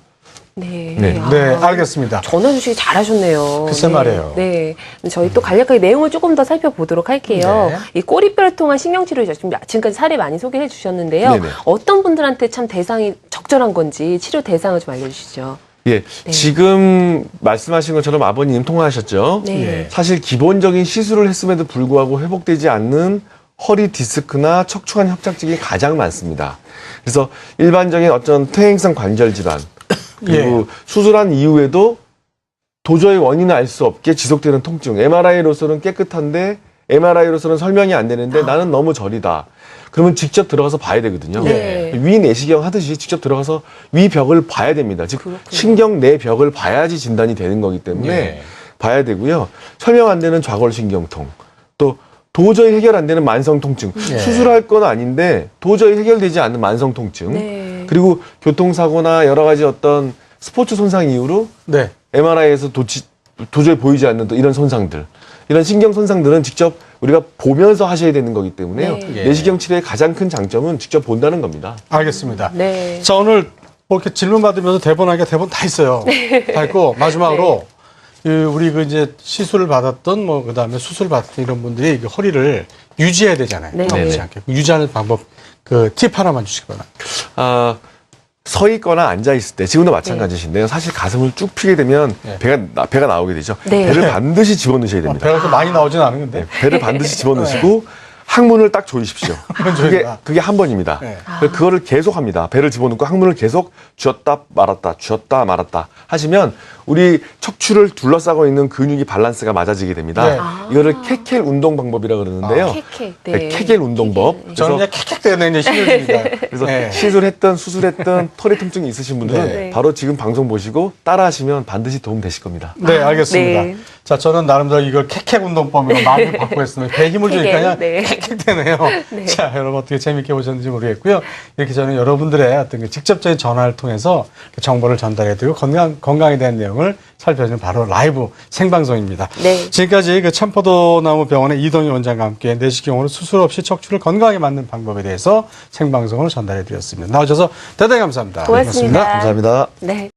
S2: 네.
S3: 네.
S2: 아,
S1: 네, 알겠습니다.
S2: 전화 주시기 잘하셨네요.
S1: 글쎄
S2: 네.
S1: 말이에요.
S2: 네. 저희 또 간략하게 내용을 조금 더 살펴보도록 할게요.
S1: 네.
S2: 이 꼬리뼈를 통한 신경치료 지금까지 사례 많이 소개해 주셨는데요.
S3: 네네.
S2: 어떤 분들한테 참 대상이 적절한 건지 치료 대상을 좀 알려주시죠.
S3: 예,
S2: 네.
S3: 지금 말씀하신 것처럼 아버님 통화하셨죠?
S2: 네.
S1: 예.
S3: 사실 기본적인 시술을 했음에도 불구하고 회복되지 않는 허리 디스크나 척추관 협착증이 가장 많습니다. 그래서 일반적인 어떤 퇴행성 관절 질환, 그리고 수술한 이후에도 도저히 원인을 알 수 없게 지속되는 통증, MRI로서는 깨끗한데 MRI로서는 설명이 안 되는데 나는 너무 저리다. 그러면 직접 들어가서 봐야 되거든요.
S2: 네.
S3: 위 내시경 하듯이 직접 들어가서 위 벽을 봐야 됩니다. 즉
S2: 그렇군요.
S3: 신경 내 벽을 봐야지 진단이 되는 거기 때문에
S1: 예.
S3: 봐야 되고요. 설명 안 되는 좌골신경통, 또 도저히 해결 안 되는 만성 통증,
S1: 예.
S3: 수술할 건 아닌데 도저히 해결되지 않는 만성 통증,
S2: 네.
S3: 그리고 교통사고나 여러 가지 어떤 스포츠 손상 이후로
S1: 네.
S3: MRI에서 도저히 보이지 않는 또 이런 손상들, 이런 신경 손상들은 직접 우리가 보면서 하셔야 되는 거기 때문에요.
S2: 네.
S3: 내시경 치료의 가장 큰 장점은 직접 본다는 겁니다.
S1: 알겠습니다.
S2: 네.
S1: 자, 오늘 뭐 이렇게 질문 받으면서 대본 다 있어요. 다 있고, 마지막으로, 우리 이제 시술을 받았던, 그 다음에 수술 받았던 이런 분들이 그 허리를 유지해야 되잖아요.
S2: 네.
S1: 아프지 않게. 유지하는 방법, 팁 하나만 주시기 바랍니다.
S3: 서 있거나 앉아 있을 때 지금도 마찬가지신데요. 사실 가슴을 쭉 펴게 되면
S1: 네.
S3: 배가 나오게 되죠.
S2: 네.
S3: 배를 반드시 집어넣으셔야 됩니다.
S1: 배가 또 많이 나오진 않은데.
S3: 배를 반드시 집어넣으시고 항문을 딱 조이십시오.
S1: 조인다.
S3: 그게 한 번입니다.
S1: 네.
S3: 그거를 계속 합니다. 배를 집어넣고 항문을 계속 쥐었다 말았다 하시면 우리 척추를 둘러싸고 있는 근육이 밸런스가 맞아지게 됩니다.
S1: 네.
S3: 이거를 케켈 운동 방법이라고 그러는데요.
S2: 케켈.
S3: 네, 케겔 운동법.
S1: 저는 그냥 킥킥대는 이제 힘을 줍니다.
S3: 그래서
S1: 네.
S3: 시술했던 수술했던 털의 통증이 있으신 분들은
S2: 네.
S3: 바로 지금 방송 보시고 따라하시면 반드시 도움 되실 겁니다.
S1: 네, 알겠습니다.
S2: 네.
S1: 자, 저는 나름대로 이걸 킥킥 운동법으로 많이 받고 있습니다. 배 힘을 주니까
S2: 네.
S1: 킥킥대네요. 자, 여러분 어떻게 재밌게 보셨는지 모르겠고요. 이렇게 저는 여러분들의 어떤 그 직접적인 전화를 통해서 정보를 전달해드리고 건강에 대한 내용을 살펴주는 바로 라이브 생방송입니다.
S2: 네.
S1: 지금까지 그 참포도나무 병원의 이동희 원장과 함께 내시경으로 수술 없이 척추를 건강하게 만드는 방법에 대해서 생방송으로 전달해드렸습니다. 나와주셔서 대단히 감사합니다.
S2: 고맙습니다.
S3: 감사합니다.
S2: 네.